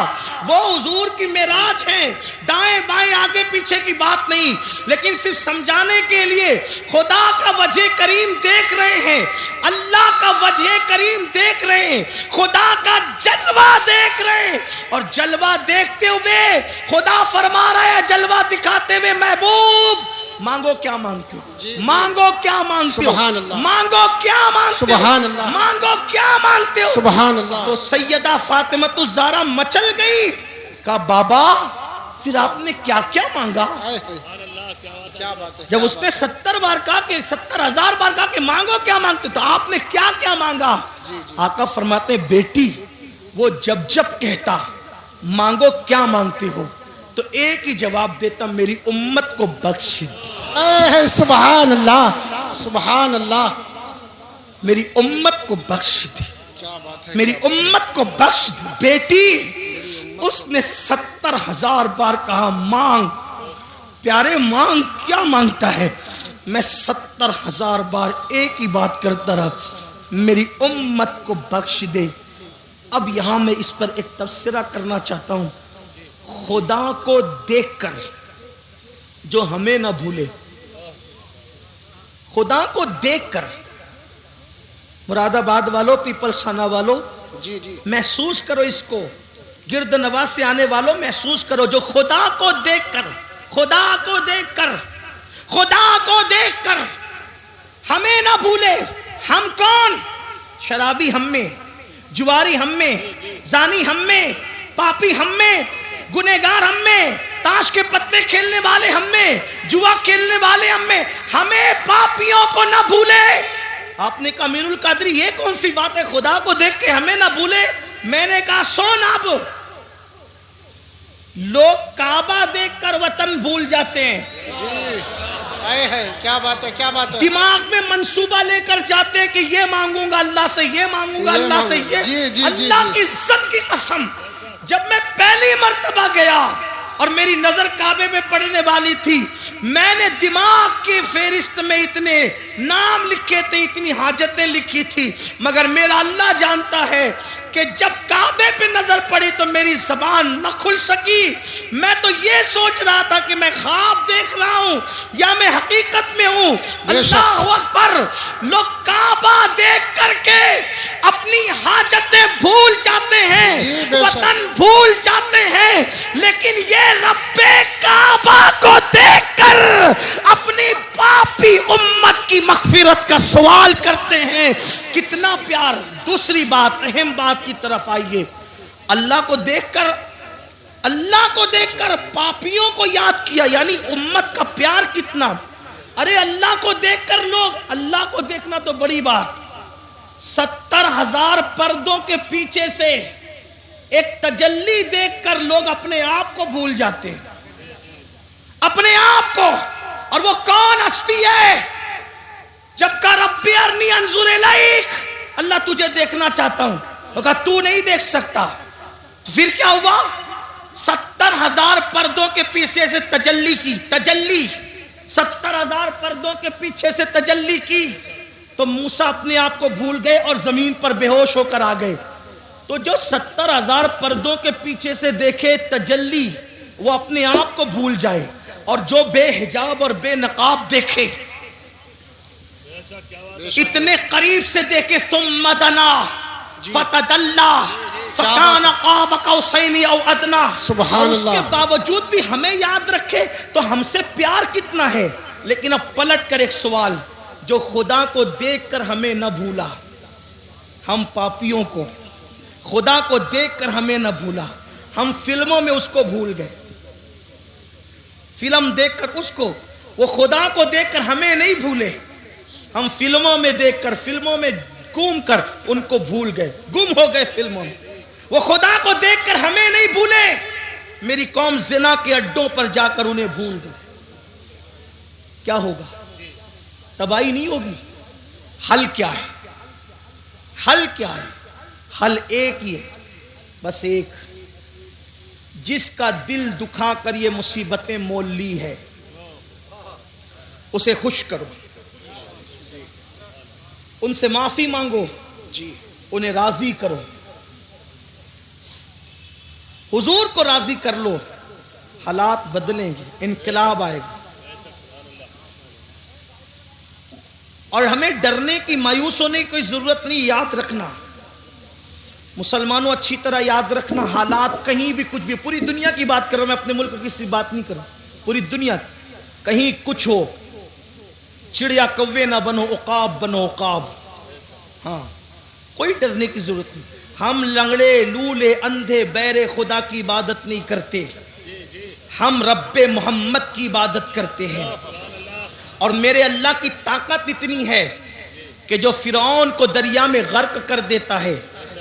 وہ حضور کی معراج ہے، دائیں بائیں آگے پیچھے کی بات نہیں، لیکن صرف سمجھانے کے لیے خدا کا وجہ کریم دیکھ رہے ہیں، اللہ کا وجہ کریم دیکھ رہے ہیں، خدا کا جلوہ دیکھ رہے ہیں. اور جلوہ دیکھتے ہوئے خدا فرما رہا ہے، جلوہ دکھاتے ہوئے محبوب مانگو کیا مانگتے ہو. جی. مانگو کیا مانگتے ہو. سبحان اللہ. مانگو کیا مانگتے ہو. سبحان اللہ. مانگو کیا مانگتے ہو. سبحان اللہ. تو سیدہ فاطمہ الزہرا مچل گئی. کہا بابا پھر آپ نے کیا کیا مانگا. کیا بات ہے. جب اس نے 70 بار کہا کہ 70,000 بار کہا کہ مانگو کیا مانگتے ہو، تو آپ نے کیا کیا مانگا. آقا فرماتے بیٹی وہ جب کہتا مانگو کیا مانگتے ہو تو ایک ہی جواب دیتا میری امت کو بخش دے. سبحان اللہ. سبحان اللہ. میری امت کو بخش دے. کیا بات ہے. میری امت کو بخش دے. بیٹی اس نے 70,000 بار کہا مانگ. پیارے مانگ کیا مانگتا ہے. میں 70,000 بار ایک ہی بات کرتا رہا میری امت کو بخش دے. اب یہاں میں اس پر ایک تبصرہ کرنا چاہتا ہوں. خدا کو دیکھ کر جو ہمیں نہ بھولے، خدا کو دیکھ کر مراد آباد والوں، پیپلز تھانہ والوں جی جی محسوس کرو اس کو. گرد نواز سے آنے والوں محسوس کرو جو خدا کو دیکھ کر، خدا کو دیکھ کر، خدا کو دیکھ کر ہمیں نہ بھولے. ہم کون؟ شرابی ہم میں، جواری ہم میں، زانی ہم میں، پاپی ہم میں، گنہگار ہم میں، تاش کے پتے کھیلنے والے ہم میں، جوا کھیلنے والے ہم میں. ہمیں پاپیوں کو نہ بھولے. آپ نے کہا امین القادری یہ کون سی بات ہے خدا کو دیکھ کے ہمیں نہ بھولے. میں نے کہا سن اب لوگ کعبہ دیکھ کر وطن بھول جاتے ہیں. کیا بات ہے. کیا بات ہے. دماغ میں منصوبہ لے کر جاتے ہیں کہ یہ مانگوں گا اللہ سے، یہ مانگوں گا اللہ سے. یہ اللہ کی عزت کی قسم جب میں پہلی مرتبہ گیا اور میری نظر کعبے پہ پڑنے والی تھی، میں نے دماغ کی فہرست میں اتنے نام لکھے تھے، اتنی حاجتیں لکھی تھی، مگر میرا اللہ جانتا ہے کہ جب کعبے پہ نظر پڑی تو میری زبان نہ کھل سکی. میں تو یہ سوچ رہا تھا کہ میں خواب دیکھ رہا ہوں یا میں حقیقت میں ہوں. اللہ اکبر. لوگ کعبہ دیکھ کر کے اپنی حاجتیں بھول جاتے ہیں، وطن بھول جاتے ہیں، لیکن یہ رب کعبہ کو دیکھ کر اپنی پاپی امت کی مغفرت کا سوال کرتے ہیں. کتنا پیار. دوسری بات، اہم بات کی طرف آئیے. اللہ کو دیکھ کر پاپیوں کو یاد کیا، یعنی امت کا پیار کتنا. ارے اللہ کو دیکھ کر لوگ، اللہ کو دیکھنا تو بڑی بات، 70,000 پردوں کے پیچھے سے ایک تجلی دیکھ کر لوگ اپنے آپ کو بھول جاتے ہیں، اپنے آپ کو. اور وہ کون ہستی ہے؟ انظر الیک، اللہ تجھے دیکھنا چاہتا ہوں. وہ کہا تو نہیں دیکھ سکتا. پھر کیا ہوا؟ 70,000 پردوں کے پیچھے سے تجلی کی. تجلی 70,000 پردوں کے پیچھے سے تجلی کی تو موسیٰ اپنے آپ کو بھول گئے اور زمین پر بے ہوش ہو کر آ گئے. تو جو 70,000 پردوں کے پیچھے سے دیکھے تجلی وہ اپنے آپ کو بھول جائے، اور جو بے حجاب اور بے نقاب دیکھے، اتنے قریب سے دیکھے، ثم دنا فتدلی فکان قاب قوسین او ادنی، سبحان اور اس کے اللہ. باوجود بھی ہمیں یاد رکھے تو ہم سے پیار کتنا ہے. لیکن اب پلٹ کر ایک سوال، جو خدا کو دیکھ کر ہمیں نہ بھولا، ہم پاپیوں کو خدا کو دیکھ کر ہمیں نہ بھولا، ہم فلموں میں اس کو بھول گئے. فلم دیکھ کر اس کو، وہ خدا کو دیکھ کر ہمیں نہیں بھولے، ہم فلموں میں دیکھ کر، فلموں میں گم کر ان کو بھول گئے، گم ہو گئے فلموں میں. وہ خدا کو دیکھ کر ہمیں نہیں بھولے، میری قوم زنا کے اڈوں پر جا کر انہیں بھول گئی. کیا ہوگا؟ تباہی نہیں ہوگی؟ حل کیا ہے؟ حل کیا ہے؟ حل ایک ہی ہے، بس ایک. جس کا دل دکھا کر یہ مصیبتیں مول لی ہے اسے خوش کرو، ان سے معافی مانگو، جی انہیں راضی کرو، حضور کو راضی کر لو، حالات بدلیں گے، انقلاب آئے گا. اور ہمیں ڈرنے کی، مایوس ہونے کی کوئی ضرورت نہیں. یاد رکھنا مسلمانوں، اچھی طرح یاد رکھنا، حالات کہیں بھی کچھ بھی، پوری دنیا کی بات کر رہا ہوں میں، اپنے ملک کی کسی بات نہیں کر رہا، پوری دنیا، کہیں کچھ ہو، چڑیا کوے نہ بنو، عقاب بنو عقاب. ہاں کوئی ڈرنے کی ضرورت نہیں. ہم لنگڑے لولے اندھے بہرے خدا کی عبادت نہیں کرتے، ہم رب محمد کی عبادت کرتے ہیں. اور میرے اللہ کی طاقت اتنی ہے کہ جو فرعون کو دریا میں غرق کر دیتا ہے،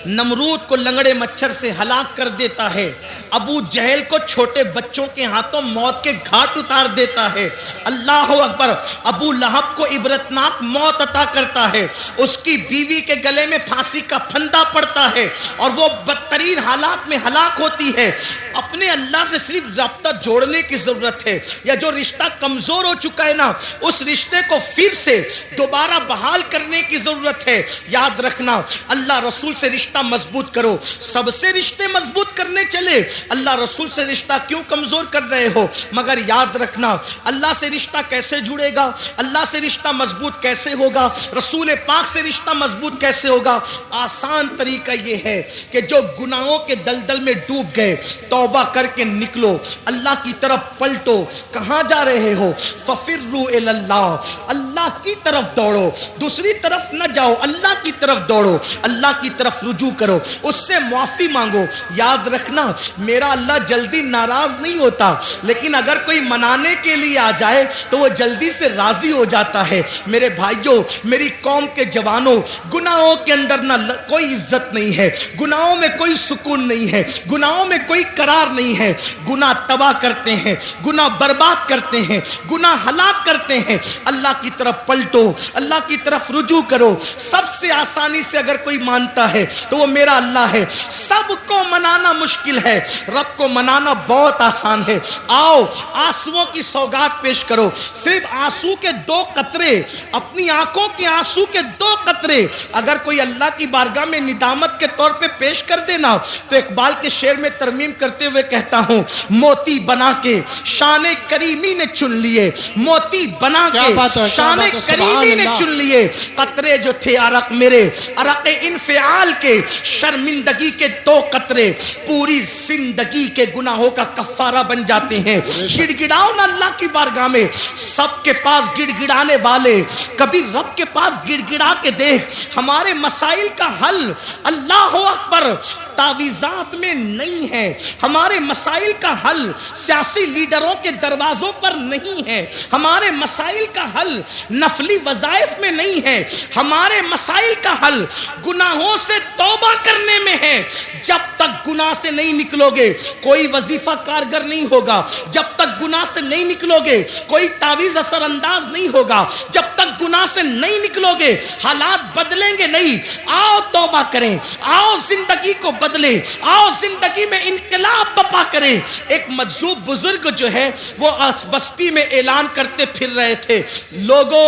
نمرود کو لنگڑے مچھر سے ہلاک کر دیتا ہے، ابو جہل کو چھوٹے بچوں کے ہاتھوں موت کے گھاٹ اتار دیتا ہے، اللہ اکبر، ابو لہب کو عبرتناک موت عطا کرتا ہے، اس کی بیوی کے گلے میں پھانسی کا پھندا پڑتا ہے اور وہ بدترین حالات میں ہلاک ہوتی ہے. اپنے اللہ سے صرف رابطہ جوڑنے کی ضرورت ہے، یا جو رشتہ کمزور ہو چکا ہے نا، اس رشتے کو پھر سے دوبارہ بحال کرنے کی ضرورت ہے. یاد رکھنا، اللہ رسول سے رشتہ مضبوط کرو. سب سے رشتے مضبوط کرنے چلے، اللہ رسول سے رشتہ کیوں کمزور کر رہے ہو؟ مگر یاد رکھنا، اللہ سے رشتہ کیسے جڑے گا، اللہ سے رشتہ مضبوط کیسے ہوگا، رسول پاک سے رشتہ مضبوط کیسے ہوگا؟ آسان طریقہ یہ ہے کہ جو گناہوں کے دلدل میں ڈوب گئے، توبہ کر کے نکلو، اللہ کی طرف پلٹو. کہاں جا رہے ہو؟ ففروا الی اللہ، اللہ کی طرف دوڑو، دوسری طرف نہ جاؤ، اللہ کی طرف دوڑو، اللہ کی طرف رجوع کرو، اس سے معافی مانگو. یاد رکھنا، میرا اللہ جلدی ناراض نہیں ہوتا، لیکن اگر کوئی منانے کے لیے آ جائے تو وہ جلدی سے راضی ہو جاتا ہے. میرے بھائیوں، میری قوم کے جوانوں، گناہوں کے اندر نہ کوئی عزت نہیں ہے، گناہوں میں کوئی سکون نہیں ہے، گناہوں میں کوئی قرار نہیں ہے. گناہ تباہ کرتے ہیں، گناہ برباد کرتے ہیں، گناہ ہلاک کرتے ہیں. اللہ کی طرف پلٹو، اللہ کی طرف رجوع کرو. سب سے آسانی سے اگر کوئی مانتا ہے تو وہ میرا اللہ ہے. سب کو منانا مشکل ہے، رب کو منانا بہت آسان ہے. آؤ آنسوؤں کی سوگات پیش کرو. صرف آنسو کے 2 قطرے، اپنی آنکھوں کے آنسو کے 2 قطرے اگر کوئی اللہ کی بارگاہ میں ندامت کے طور پہ پیش کر دینا تو اقبال کے شعر میں ترمیم کرتے ہوئے کہتا ہوں، موتی بنا کے شان کریمی نے چن لیے، موتی بنا کے شان کریمی نے چن لیے. قطرے جو تھے عرق میرے، عرق انفعال کے، شرمندگی کے 2 قطرے پوری زندگی کے گناہوں کا کفارہ بن جاتے ہیں. گڑ گڑاؤ نا اللہ کی بارگاہ میں. سب کے پاس گڑ گڑانے والے، کبھی رب کے پاس گڑ گڑا کے دیکھ. ہمارے مسائل کا حل اللہ اللہ اکبر تعویذات میں نہیں ہے، ہمارے مسائل کا حل سیاسی لیڈروں کے دروازوں پر نہیں ہے، ہمارے مسائل کا حل نفلی وظائف میں نہیں ہے، ہمارے مسائل کا حل گناہوں سے توبہ کرنے میں ہے۔ جب تک گناہ سے نہیں نکلو گے کوئی وظیفہ کارگر نہیں ہوگا، جب تک گناہ سے نہیں نکلو گے کوئی تعویذ اثر انداز نہیں ہوگا، جب تک گناہ سے نہیں نکلو گے حالات بدلیں گے نہیں۔ آؤ توبہ کریں، آؤ زندگی کو بدلیں، آؤ زندگی میں انقلاب بپا کریں۔ ایک مجذوب بزرگ جو ہے وہ بستی میں اعلان کرتے پھر رہے تھے، لوگو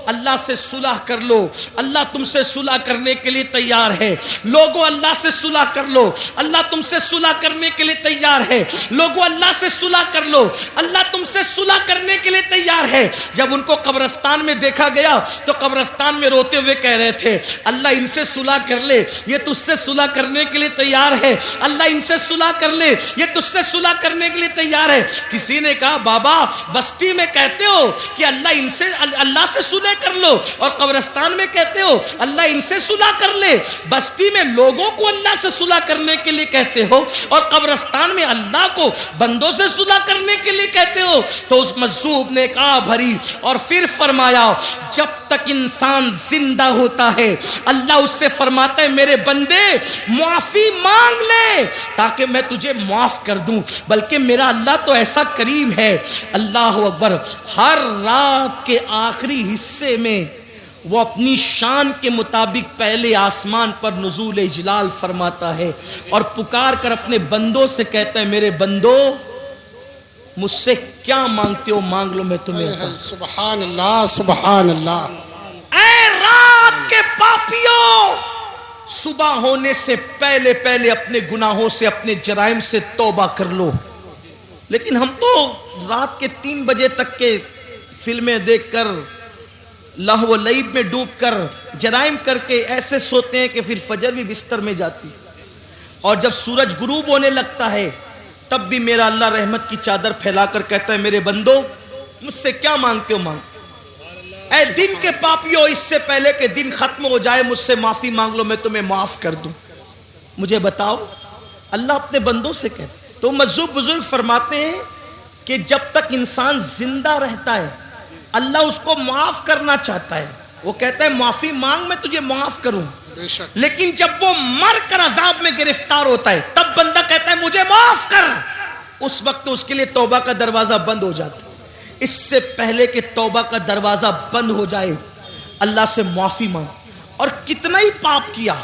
اللہ سے صلح کر لو، اللہ تم سے صلح کرنے کے لیے تیار ہے، لوگو اللہ سے صلح کر لو، اللہ تم سے صلح کرنے کے لیے تیار ہے، لوگو اللہ سے صلح کر لو، اللہ تم سے صلح کرنے کے لیے تیار ہے۔ جب ان کو قبرستان میں دیکھا گیا تو قبرستان میں روتے ہوئے کہہ رہے تھے، اللہ ان سے صلح کر لے، یہ تجھ سے صلح کرنے کے لیے تیار ہے، اللہ ان سے صلح کر لے، یہ تجھ سے صلح کرنے کے لیے تیار ہے۔ کسی نے کہا بابا بستی میں کہتے ہو کہ اللہ سے صلح کر لو اور قبرستان میں کہتے ہو اللہ ان سے صلح کر لے، بستی میں لوگوں کو اللہ سے صلح کرنے کے لیے کہتے ہو اور قبرستان میں اللہ کو بندوں سے صلح کرنے کے لیے کہتے ہو۔ تو اس مجذوب نے کہا بھری اور پھر فرمایا جب تک انسان زندہ ہوتا ہے اللہ اس سے فرماتا ہے میرے بندے معافی مانگ لے تاکہ میں تجھے معاف کر دوں، بلکہ میرا اللہ تو ایسا کریم ہے۔ اللہ اکبر، ہر رات کے آخری حصے میں وہ اپنی شان کے مطابق پہلے آسمان پر نزول اجلال فرماتا ہے اور پکار کر اپنے بندوں سے کہتا ہے میرے بندو مجھ سے کیا مانگتے ہو مانگ لو میں تمہیں عطا۔ سبحان اللہ سبحان اللہ۔ اے رات کے پاپیوں، صبح ہونے سے پہلے پہلے اپنے گناہوں سے اپنے جرائم سے توبہ کر لو۔ لیکن ہم تو رات کے 3 بجے تک کے فلمیں دیکھ کر لہو و لعب میں ڈوب کر جرائم کر کے ایسے سوتے ہیں کہ پھر فجر بھی بستر میں جاتی، اور جب سورج غروب ہونے لگتا ہے تب بھی میرا اللہ رحمت کی چادر پھیلا کر کہتا ہے میرے بندو مجھ سے کیا مانگتے ہو مانگ۔ اے دن کے پاپیوں، اس سے پہلے کہ دن ختم ہو جائے مجھ سے معافی مانگ لو میں تمہیں معاف کر دوں۔ مجھے بتاؤ، اللہ اپنے بندوں سے کہتے، تو مجذوب بزرگ فرماتے ہیں کہ جب تک انسان زندہ رہتا ہے اللہ اس کو معاف کرنا چاہتا ہے، وہ کہتا ہے معافی مانگ میں تجھے معاف کروں، لیکن جب وہ مر کر عذاب میں گرفتار ہوتا ہے تب بندہ کہتا ہے مجھے معاف کر، اس وقت اس کے لیے توبہ کا دروازہ بند ہو جاتا ہے۔ اس سے پہلے کہ توبہ کا دروازہ بند ہو جائے اللہ سے معافی مانگ، اور کتنا ہی پاپ کیا،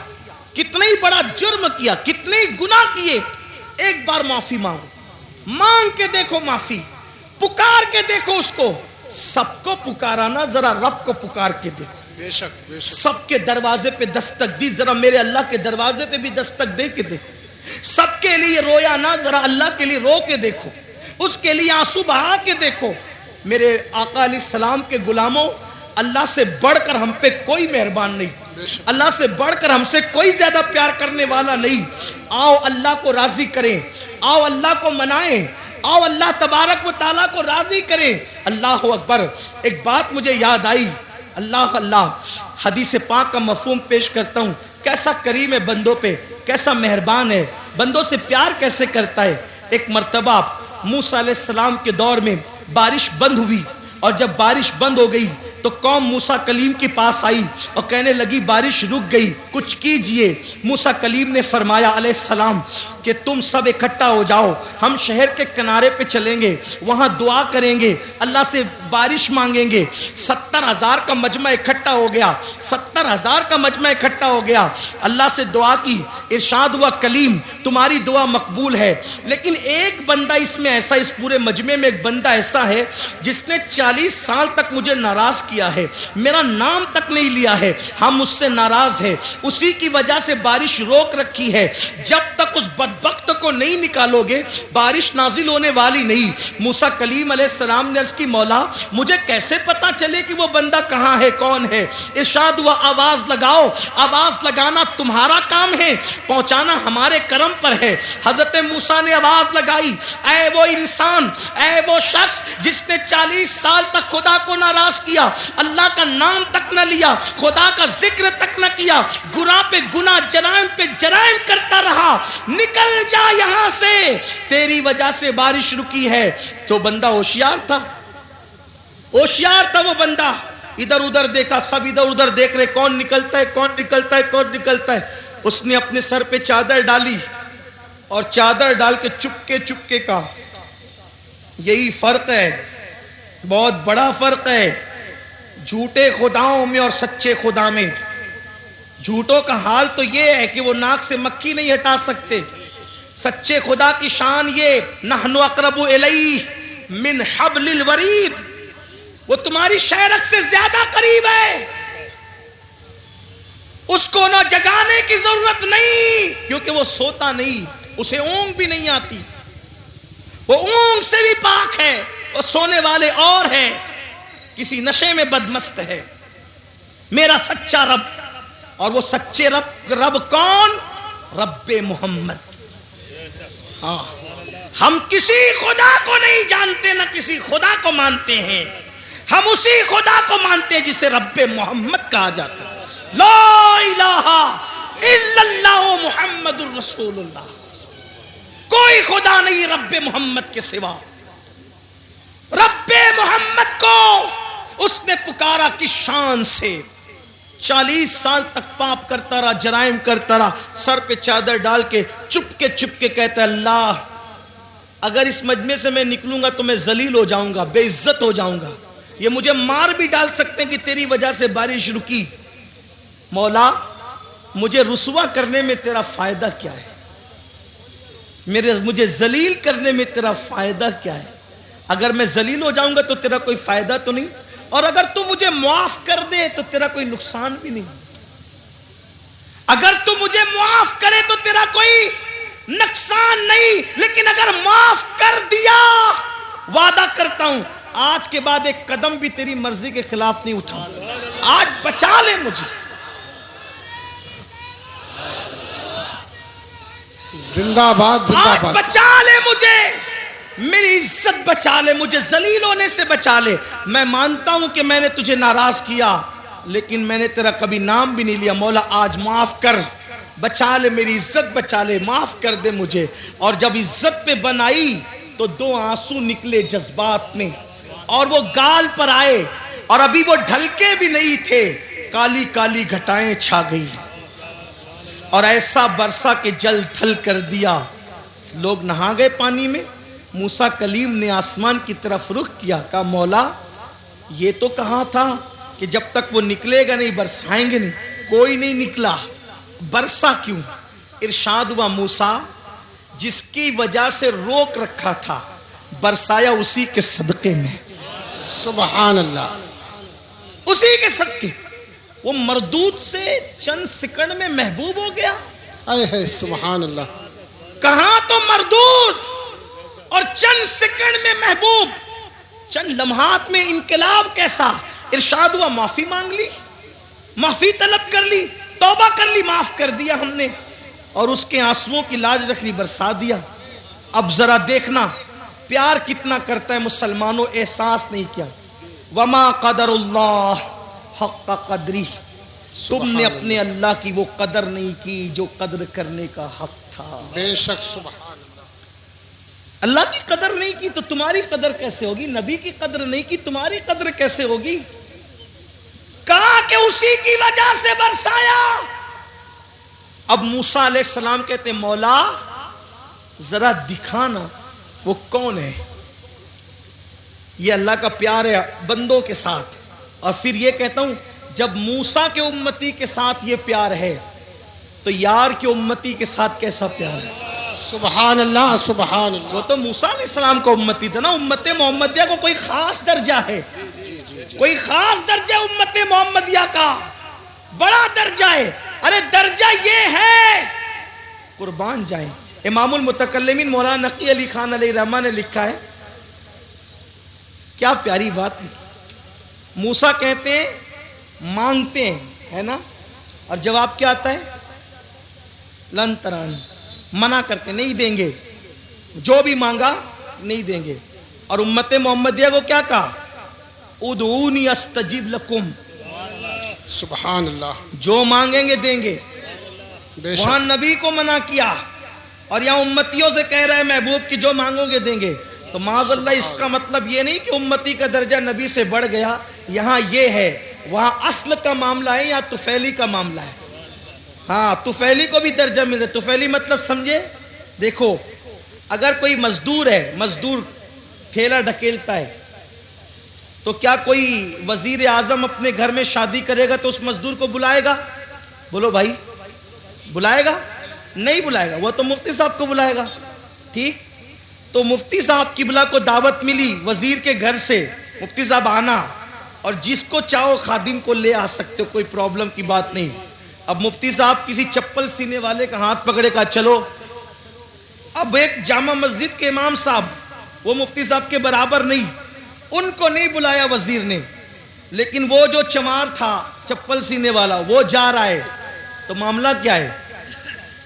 کتنا ہی بڑا جرم کیا، کتنے ہی گناہ کیے، ایک بار معافی مانگو، مانگ کے دیکھو معافی، پکار کے دیکھو اس کو۔ سب کو پکارانا، ذرا رب کو پکار کے دیکھو۔ بے شک بے شک۔ سب کے دروازے پہ دستک دی، ذرا میرے اللہ کے دروازے پہ بھی دستک دے کے دیکھو۔ سب کے لیے رویا نہ، ذرا اللہ کے لیے رو کے دیکھو، اس کے لیے آنسو بہا کے دیکھو۔ میرے آقا علیہ السلام کے غلاموں، اللہ سے بڑھ کر ہم پہ کوئی مہربان نہیں، اللہ سے بڑھ کر ہم سے کوئی زیادہ پیار کرنے والا نہیں۔ آؤ اللہ کو راضی کریں، آؤ اللہ کو منائیں، آؤ اللہ تبارک و تعالیٰ کو راضی کریں۔ اللہ اکبر۔ ایک بات مجھے یاد آئی، اللہ حدیث پاک کا مفہوم پیش کرتا ہوں، کیسا کریم ہے بندوں پہ، کیسا مہربان ہے، بندوں سے پیار کیسے کرتا ہے۔ ایک مرتبہ موسیٰ علیہ السلام کے دور میں بارش بند ہوئی، اور جب بارش بند ہو گئی تو قوم موسیٰ کلیم کے پاس آئی اور کہنے لگی بارش رک گئی، کچھ کیجئے۔ موسیٰ کلیم نے فرمایا علیہ السلام کہ تم سب اکٹھا ہو جاؤ، ہم شہر کے کنارے پہ چلیں گے، وہاں دعا کریں گے، اللہ سے بارش مانگیں گے۔ 70,000 کا مجمع اکٹھا ہو گیا، 70,000 کا مجمع اکٹھا ہو گیا، اللہ سے دعا کی، ارشاد ہوا کلیم تمہاری دعا مقبول ہے، لیکن ایک بندہ اس میں ایسا، اس پورے مجمع میں ایک بندہ ایسا ہے جس نے 40 سال تک مجھے ناراض کیا ہے، میرا نام تک نہیں لیا ہے، ہم اس سے ناراض ہیں، اسی کی وجہ سے بارش روک رکھی ہے، جب تک اس وقت کو نہیں نکالو گے بارش نازل ہونے والی نہیں. موسیٰ کلیم علیہ السلام نے عرض کی مولا مجھے کیسے پتا چلے کہ وہ بندہ کہاں ہے کون ہے؟ ارشاد ہوا آواز لگاؤ. آواز لگانا تمہارا کام ہے, پہنچانا ہمارے کرم پر ہے. حضرت موسیٰ نے آواز لگائی, اے وہ انسان, اے وہ شخص جس نے 40 سال تک خدا کو ناراض کیا, اللہ کا نام تک نہ لیا, خدا کا ذکر تک نہ کیا, گناہ پہ گناہ, جرائم پہ جرائم کرتا رہا, نکل جا یہاں سے, تیری وجہ سے بارش رکی ہے. تو بندہ ہوشیار تھا, ہوشیار تھا وہ بندہ. ادھر ادھر دیکھا, سب ادھر ادھر دیکھ رہے کون نکلتا ہے کون نکلتا ہے کون نکلتا ہے. اس نے اپنے سر پہ چادر ڈالی اور چادر ڈال کے چپکے چپکے کا. یہی فرق ہے, بہت بڑا فرق ہے جھوٹے خداؤں میں اور سچے خدا میں. جھوٹوں کا حال تو یہ ہے کہ وہ ناک سے مکھی نہیں ہٹا سکتے. سچے خدا کی شان یہ, نحن اقرب الیہ من حبل الورید, وہ تمہاری شہرک سے زیادہ قریب ہے. اس کو نہ جگانے کی ضرورت نہیں کیونکہ وہ سوتا نہیں, اسے اونگ بھی نہیں آتی, وہ اونگ سے بھی پاک ہے. وہ سونے والے اور ہیں, کسی نشے میں بدمست ہے. میرا سچا رب, اور وہ سچے رب کون؟ رب محمد. ہاں, ہم کسی خدا کو نہیں جانتے نہ کسی خدا کو مانتے ہیں, ہم اسی خدا کو مانتے ہیں جسے رب محمد کہا جاتا ہے. لا الہ الا اللہ محمد الرسول اللہ. کوئی خدا نہیں رب محمد کے سوا. رب محمد کو اس نے پکارا کس شان سے. 40 سال تک پاپ کرتا رہا, جرائم کرتا رہا, سر پہ چادر ڈال کے چپ کے کہتا ہے اللہ اگر اس مجمع سے میں نکلوں گا تو میں ذلیل ہو جاؤں گا, بے عزت ہو جاؤں گا, یہ مجھے مار بھی ڈال سکتے ہیں کہ تیری وجہ سے بارش رکی. مولا مجھے رسوا کرنے میں تیرا فائدہ کیا ہے, مجھے ذلیل کرنے میں تیرا فائدہ کیا ہے؟ اگر میں ذلیل ہو جاؤں گا تو تیرا کوئی فائدہ تو نہیں, اور اگر تو مجھے معاف کر دے تو تیرا کوئی نقصان بھی نہیں. اگر تو مجھے معاف کرے تو تیرا کوئی نقصان نہیں, لیکن اگر معاف کر دیا وعدہ کرتا ہوں آج کے بعد ایک قدم بھی تیری مرضی کے خلاف نہیں اٹھاؤں. آج بچا لے مجھے, زندہ باد زندہ آج باد. بچا لے مجھے, میری عزت بچا لے, مجھے ذلیل ہونے سے بچا لے. میں مانتا ہوں کہ میں نے تجھے ناراض کیا, لیکن میں نے تیرا کبھی نام بھی نہیں لیا. مولا آج معاف کر, بچا لے, میری عزت بچا لے, معاف کر دے مجھے. اور جب عزت پہ بنائی تو 2 آنسو نکلے جذبات میں, اور وہ گال پر آئے, اور ابھی وہ ڈھلکے بھی نہیں تھے, کالی کالی گھٹائیں چھا گئی, اور ایسا برسا کہ جل تھل کر دیا. لوگ نہا گئے پانی میں. موسیٰ کلیم نے آسمان کی طرف رخ کیا, کہا مولا یہ تو کہا تھا کہ جب تک وہ نکلے گا نہیں برسائیں گے نہیں. کوئی نہیں نکلا, برسا کیوں؟ ارشاد ہوا موسیٰ جس کی وجہ سے روک رکھا تھا برسایا اسی کے صدقے میں. سبحان اللہ. اسی کے صدقے. وہ مردود سے چند سیکنڈ میں محبوب ہو گیا. اے سبحان اللہ. کہاں تو مردود اور چند سیکنڈ میں محبوب, چند لمحات میں انقلاب. کیسا؟ ارشاد ہوا معافی مانگ لی, معافی طلب کر لی, توبہ کر لی, معاف کر دیا ہم نے, اور اس کے آنسوؤں کی لاج رکھ لی, برسا دیا. اب ذرا دیکھنا پیار کتنا کرتا ہے مسلمانوں, احساس نہیں کیا. وما قدر اللہ حق قدری, تم نے اپنے اللہ کی وہ قدر نہیں کی جو قدر کرنے کا حق تھا. بے شک سبحان اللہ. اللہ کی قدر نہیں کی تو تمہاری قدر کیسے ہوگی؟ نبی کی قدر نہیں کی تمہاری قدر کیسے ہوگی؟ کہا کہ اسی کی وجہ سے برسایا. اب موسیٰ علیہ السلام کہتے ہیں مولا ذرا دکھانا وہ کون ہے. یہ اللہ کا پیار ہے بندوں کے ساتھ. اور پھر یہ کہتا ہوں جب موسیٰ کے امتی کے ساتھ یہ پیار ہے تو یار کے امتی کے ساتھ کیسا پیار ہے. سبحان اللہ سبحان اللہ. وہ تو موسیٰ علیہ السلام کا امتی تھا نا. امت محمدیہ کو کوئی خاص درجہ ہے, کوئی خاص درجہ امت محمدیہ کا, بڑا درجہ ہے. ارے درجہ یہ ہے قربان جائیں امام المتکلمین مولانا نقی علی خان علیہ رحمہ نے لکھا ہے، کیا پیاری بات لکھی۔ موسیٰ کہتے ہیں مانگتے ہیں، ہے نا، اور جواب کیا آتا ہے؟ لن ترانی، منع کرتے نہیں دیں گے، جو بھی مانگا نہیں دیں گے۔ اور امت محمدیہ کو کیا کہا؟ ادعونی استجب لکم، سبحان اللہ، جو مانگیں گے دیں گے۔ بے وہاں شک، نبی کو منع کیا اور یہاں امتیوں سے کہہ رہا ہے محبوب کی جو مانگو گے دیں گے۔ تو معاذ اللہ اس کا مطلب یہ نہیں کہ امتی کا درجہ نبی سے بڑھ گیا، یہاں یہ ہے، وہاں اصل کا معاملہ ہے یا طفیلی کا معاملہ ہے۔ ہاں طفیلی کو بھی درجہ مل رہا ہے۔ طفیلی مطلب سمجھے؟ دیکھو اگر کوئی مزدور ہے، مزدور ٹھیلا ڈھکیلتا ہے، تو کیا کوئی وزیر اعظم اپنے گھر میں شادی کرے گا تو اس مزدور کو بلائے گا؟ بولو بھائی، بلائے گا؟ نہیں بلائے گا، وہ تو مفتی صاحب کو بلائے گا۔ ٹھیک، تو مفتی صاحب قبلہ کو دعوت ملی وزیر کے گھر سے، مفتی صاحب آنا، اور جس کو چاہو خادم کو لے آ سکتے ہو، کوئی پرابلم کی بات نہیں۔ اب مفتی صاحب کسی چپل سینے والے کا ہاتھ پکڑے کا چلو، اب ایک جامع مسجد کے امام صاحب، وہ مفتی صاحب کے برابر نہیں، ان کو نہیں بلایا وزیر نے، لیکن وہ جو چمار تھا چپل سینے والا وہ جا رہا ہے، تو معاملہ کیا ہے؟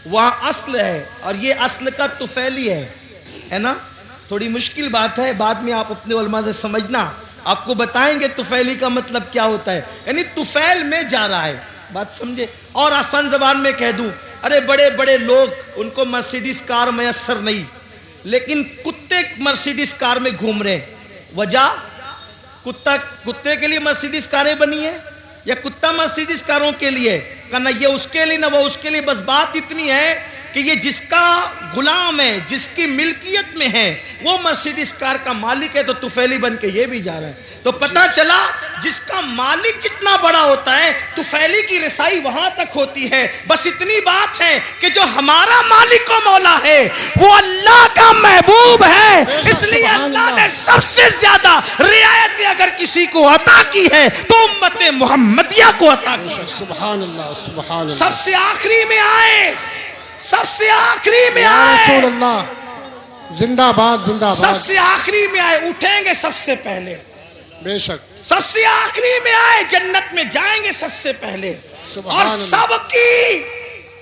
وہاں اصل ہے اور یہ اصل کا طفیلی ہے نا۔ تھوڑی مشکل بات ہے، بعد میں آپ اپنے علماء سے سمجھنا، آپ کو بتائیں گے طفیلی کا مطلب کیا ہوتا ہے، یعنی طفیل میں جا رہا ہے، بات سمجھے۔ اور آسان زبان میں کہہ دوں، ارے بڑے بڑے لوگ ان کو مرسیڈیز کار میسر نہیں، لیکن کتے مرسیڈیز کار میں گھوم رہے ہیں، وجہ کتے کے لیے مرسیڈیز کاریں بنی ہیں یا کتا مرسیڈیز کاروں کے لیے؟ نہ یہ اس کے لیے نہ وہ اس کے لیے، بس بات اتنی ہے کہ یہ جس کا غلام ہے، جس کی ملکیت میں ہے، وہ مرسیڈیز کار کا مالک ہے، تو طفیلی بن کے یہ بھی جا رہا ہے۔ تو پتہ چلا جس کا مالک جتنا بڑا ہوتا ہے طفیلی کی رسائی وہاں تک ہوتی ہے۔ بس اتنی بات ہے کہ جو ہمارا مالک و مولا ہے وہ اللہ کا محبوب ہے، اس لیے اللہ نے سب سے زیادہ رعایت اگر کسی کو عطا کی ہے تو امت محمدیہ کو عطا کی ہے۔ سبحان اللہ، سبحان اللہ، سب سے آخری میں آئے، سب سے آخری میں یا رسول آئے، اللہ، زندہ باد، زندہ سب باد، سے آخری میں آئے، اٹھیں گے سب سے پہلے، بے شک، سب سے آخری میں آئے، جنت میں جائیں گے سب سے پہلے، سبحان اور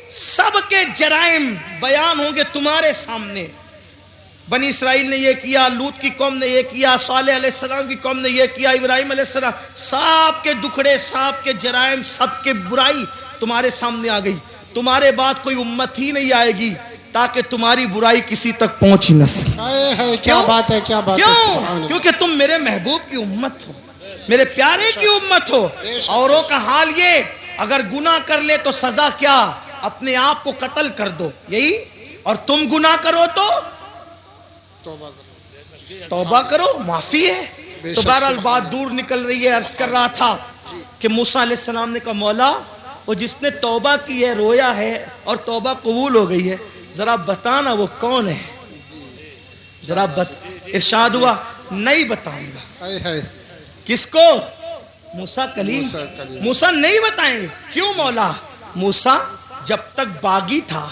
سب کے جرائم بیان ہوں گے تمہارے سامنے۔ بنی اسرائیل نے یہ کیا، لوط کی قوم نے یہ کیا، صالح علیہ السلام کی قوم نے یہ کیا، ابراہیم علیہ السلام، سب کے دکھڑے، سب کے جرائم، سب کے برائی تمہارے سامنے آ گئی۔ تمہارے بعد کوئی امت ہی نہیں آئے گی تاکہ تمہاری برائی کسی تک پہنچ نہ سکے۔ ہے، کیا بات ہے، کیا بات ہے، سبحان کیوں؟ اللہ، کیونکہ تم میرے محبوب کی امت ہو، میرے پیارے کی امت ہو۔ اوروں کا حال یہ، اگر گناہ کر لے تو سزا کیا؟ اپنے آپ کو قتل کر دو، یہی، اور تم گناہ کرو تو توبہ کرو، معافی ہے۔ تو بہرحال بات دور نکل رہی ہے، عرض کر رہا تھا کہ موسیٰ علیہ السلام نے کہا مولا وہ جس نے توبہ کی ہے، رویا ہے اور توبہ قبول ہو گئی ہے، ذرا بتانا وہ کون ہے، ذرا ارشاد ہوا نہیں بتاؤں گا۔ کس کو؟ موسیٰ کلیم۔ موسیٰ نہیں بتائیں گے، کیوں مولا؟ موسیٰ جب تک باغی تھا،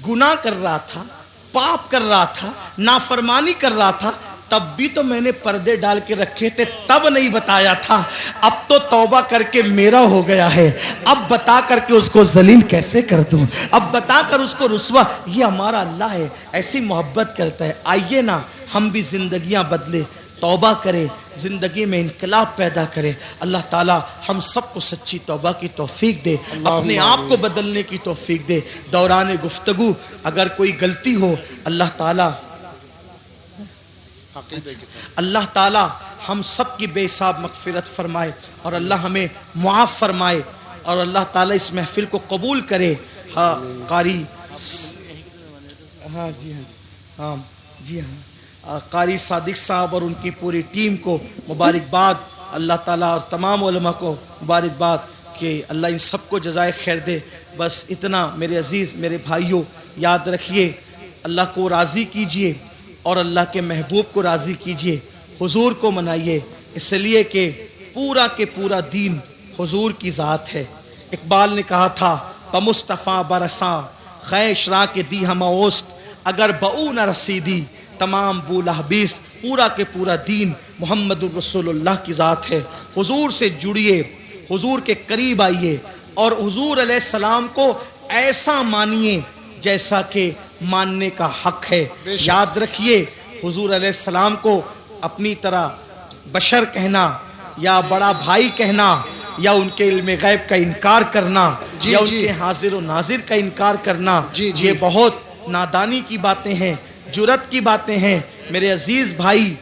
گناہ کر رہا تھا، پاپ کر رہا تھا، نافرمانی کر رہا تھا، تب بھی تو میں نے پردے ڈال کے رکھے تھے، تب نہیں بتایا تھا۔ اب تو توبہ کر کے میرا ہو گیا ہے، اب بتا کر کے اس کو ذلیل کیسے کر دوں، اب بتا کر اس کو رسوا۔ یہ ہمارا اللہ ہے، ایسی محبت کرتا ہے۔ آئیے نا ہم بھی زندگیاں بدلے، توبہ کرے، زندگی میں انقلاب پیدا کرے۔ اللہ تعالیٰ ہم سب کو سچی توبہ کی توفیق دے، اپنے آپ کو بدلنے کی توفیق دے۔ دوران گفتگو اگر کوئی غلطی ہو، اللہ تعالیٰ ہم سب کی بے حساب مغفرت فرمائے، اور اللہ ہمیں معاف فرمائے، اور اللہ تعالیٰ اس محفل کو قبول کرے۔ ہاں قاری، ہاں جی ہاں قاری صادق صاحب اور ان کی پوری ٹیم کو مبارکباد، اللہ تعالیٰ اور تمام علماء کو مبارکباد کہ اللہ ان سب کو جزائے خیر دے۔ بس اتنا میرے عزیز، میرے بھائیوں، یاد رکھیے اللہ کو راضی کیجئے اور اللہ کے محبوب کو راضی کیجئے، حضور کو منائیے، اس لیے کہ پورا کے پورا دین حضور کی ذات ہے۔ اقبال نے کہا تھا بمصطفیٰ برساں خیش را کے دی ہم اوست، اگر بؤ نہ رسیدی تمام بولا حبیس، پورا کے پورا دین محمد الرسول اللہ کی ذات ہے۔ حضور سے جڑیے، حضور کے قریب آئیے اور حضور علیہ السلام کو ایسا مانیے جیسا کہ ماننے کا حق ہے۔ یاد رکھیے حضور علیہ السلام کو اپنی طرح بشر کہنا یا بڑا بھائی کہنا یا ان کے علم غیب کا انکار کرنا یا ان کے حاضر و ناظر کا انکار کرنا، یہ بہت نادانی کی باتیں ہیں، جرات کی باتیں ہیں۔ میرے عزیز بھائی،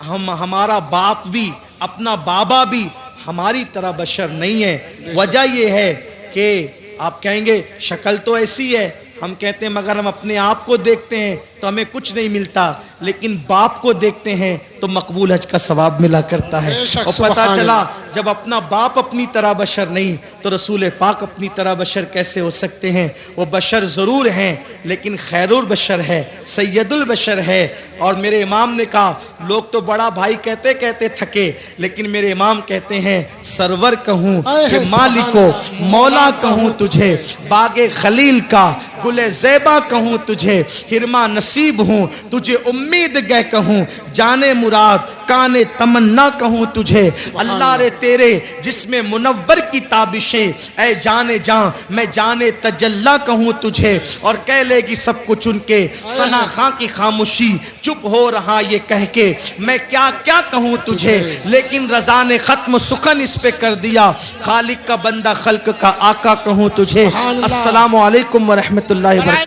ہمارا باپ بھی، اپنا بابا بھی ہماری طرح بشر نہیں ہے۔ وجہ یہ ہے کہ آپ کہیں گے شکل تو ایسی ہے، ہم کہتے ہیں مگر ہم اپنے آپ کو دیکھتے ہیں تو ہمیں کچھ نہیں ملتا، لیکن باپ کو دیکھتے ہیں تو مقبول حج کا ثواب ملا کرتا ہے۔ اور پتہ چلا جب اپنا باپ اپنی طرح بشر نہیں تو رسول پاک اپنی طرح بشر کیسے ہو سکتے ہیں؟ وہ بشر ضرور ہیں لیکن خیر البشر ہے، سید البشر ہے۔ اور میرے امام نے کہا لوگ تو بڑا بھائی کہتے کہتے تھکے، لیکن میرے امام کہتے ہیں سرور کہوں کہ مالک و مولا کہوں تجھے، باغ خلیل کا گل زیبا کہوں تجھے، ہرما نصیب ہوں تجھے امید گہ کہوں، جانے مراد کانے تمنا کہوں تجھے، اللہ رے تیرے جس میں منور کی تابشیں، اے جانے جاں میں جانے تجلا کہوں تجھے، اور کہہ لے گی سب کچھ ان کے ثنا خاں کی خاموشی، چپ ہو رہا یہ کہہ کے میں کیا کیا کہوں تجھے، لیکن رضا نے ختم سخن اس پہ کر دیا، خالق کا بندہ خلق کا آقا کہوں تجھے۔ السلام علیکم ورحمۃ اللہ وبرکاتہ۔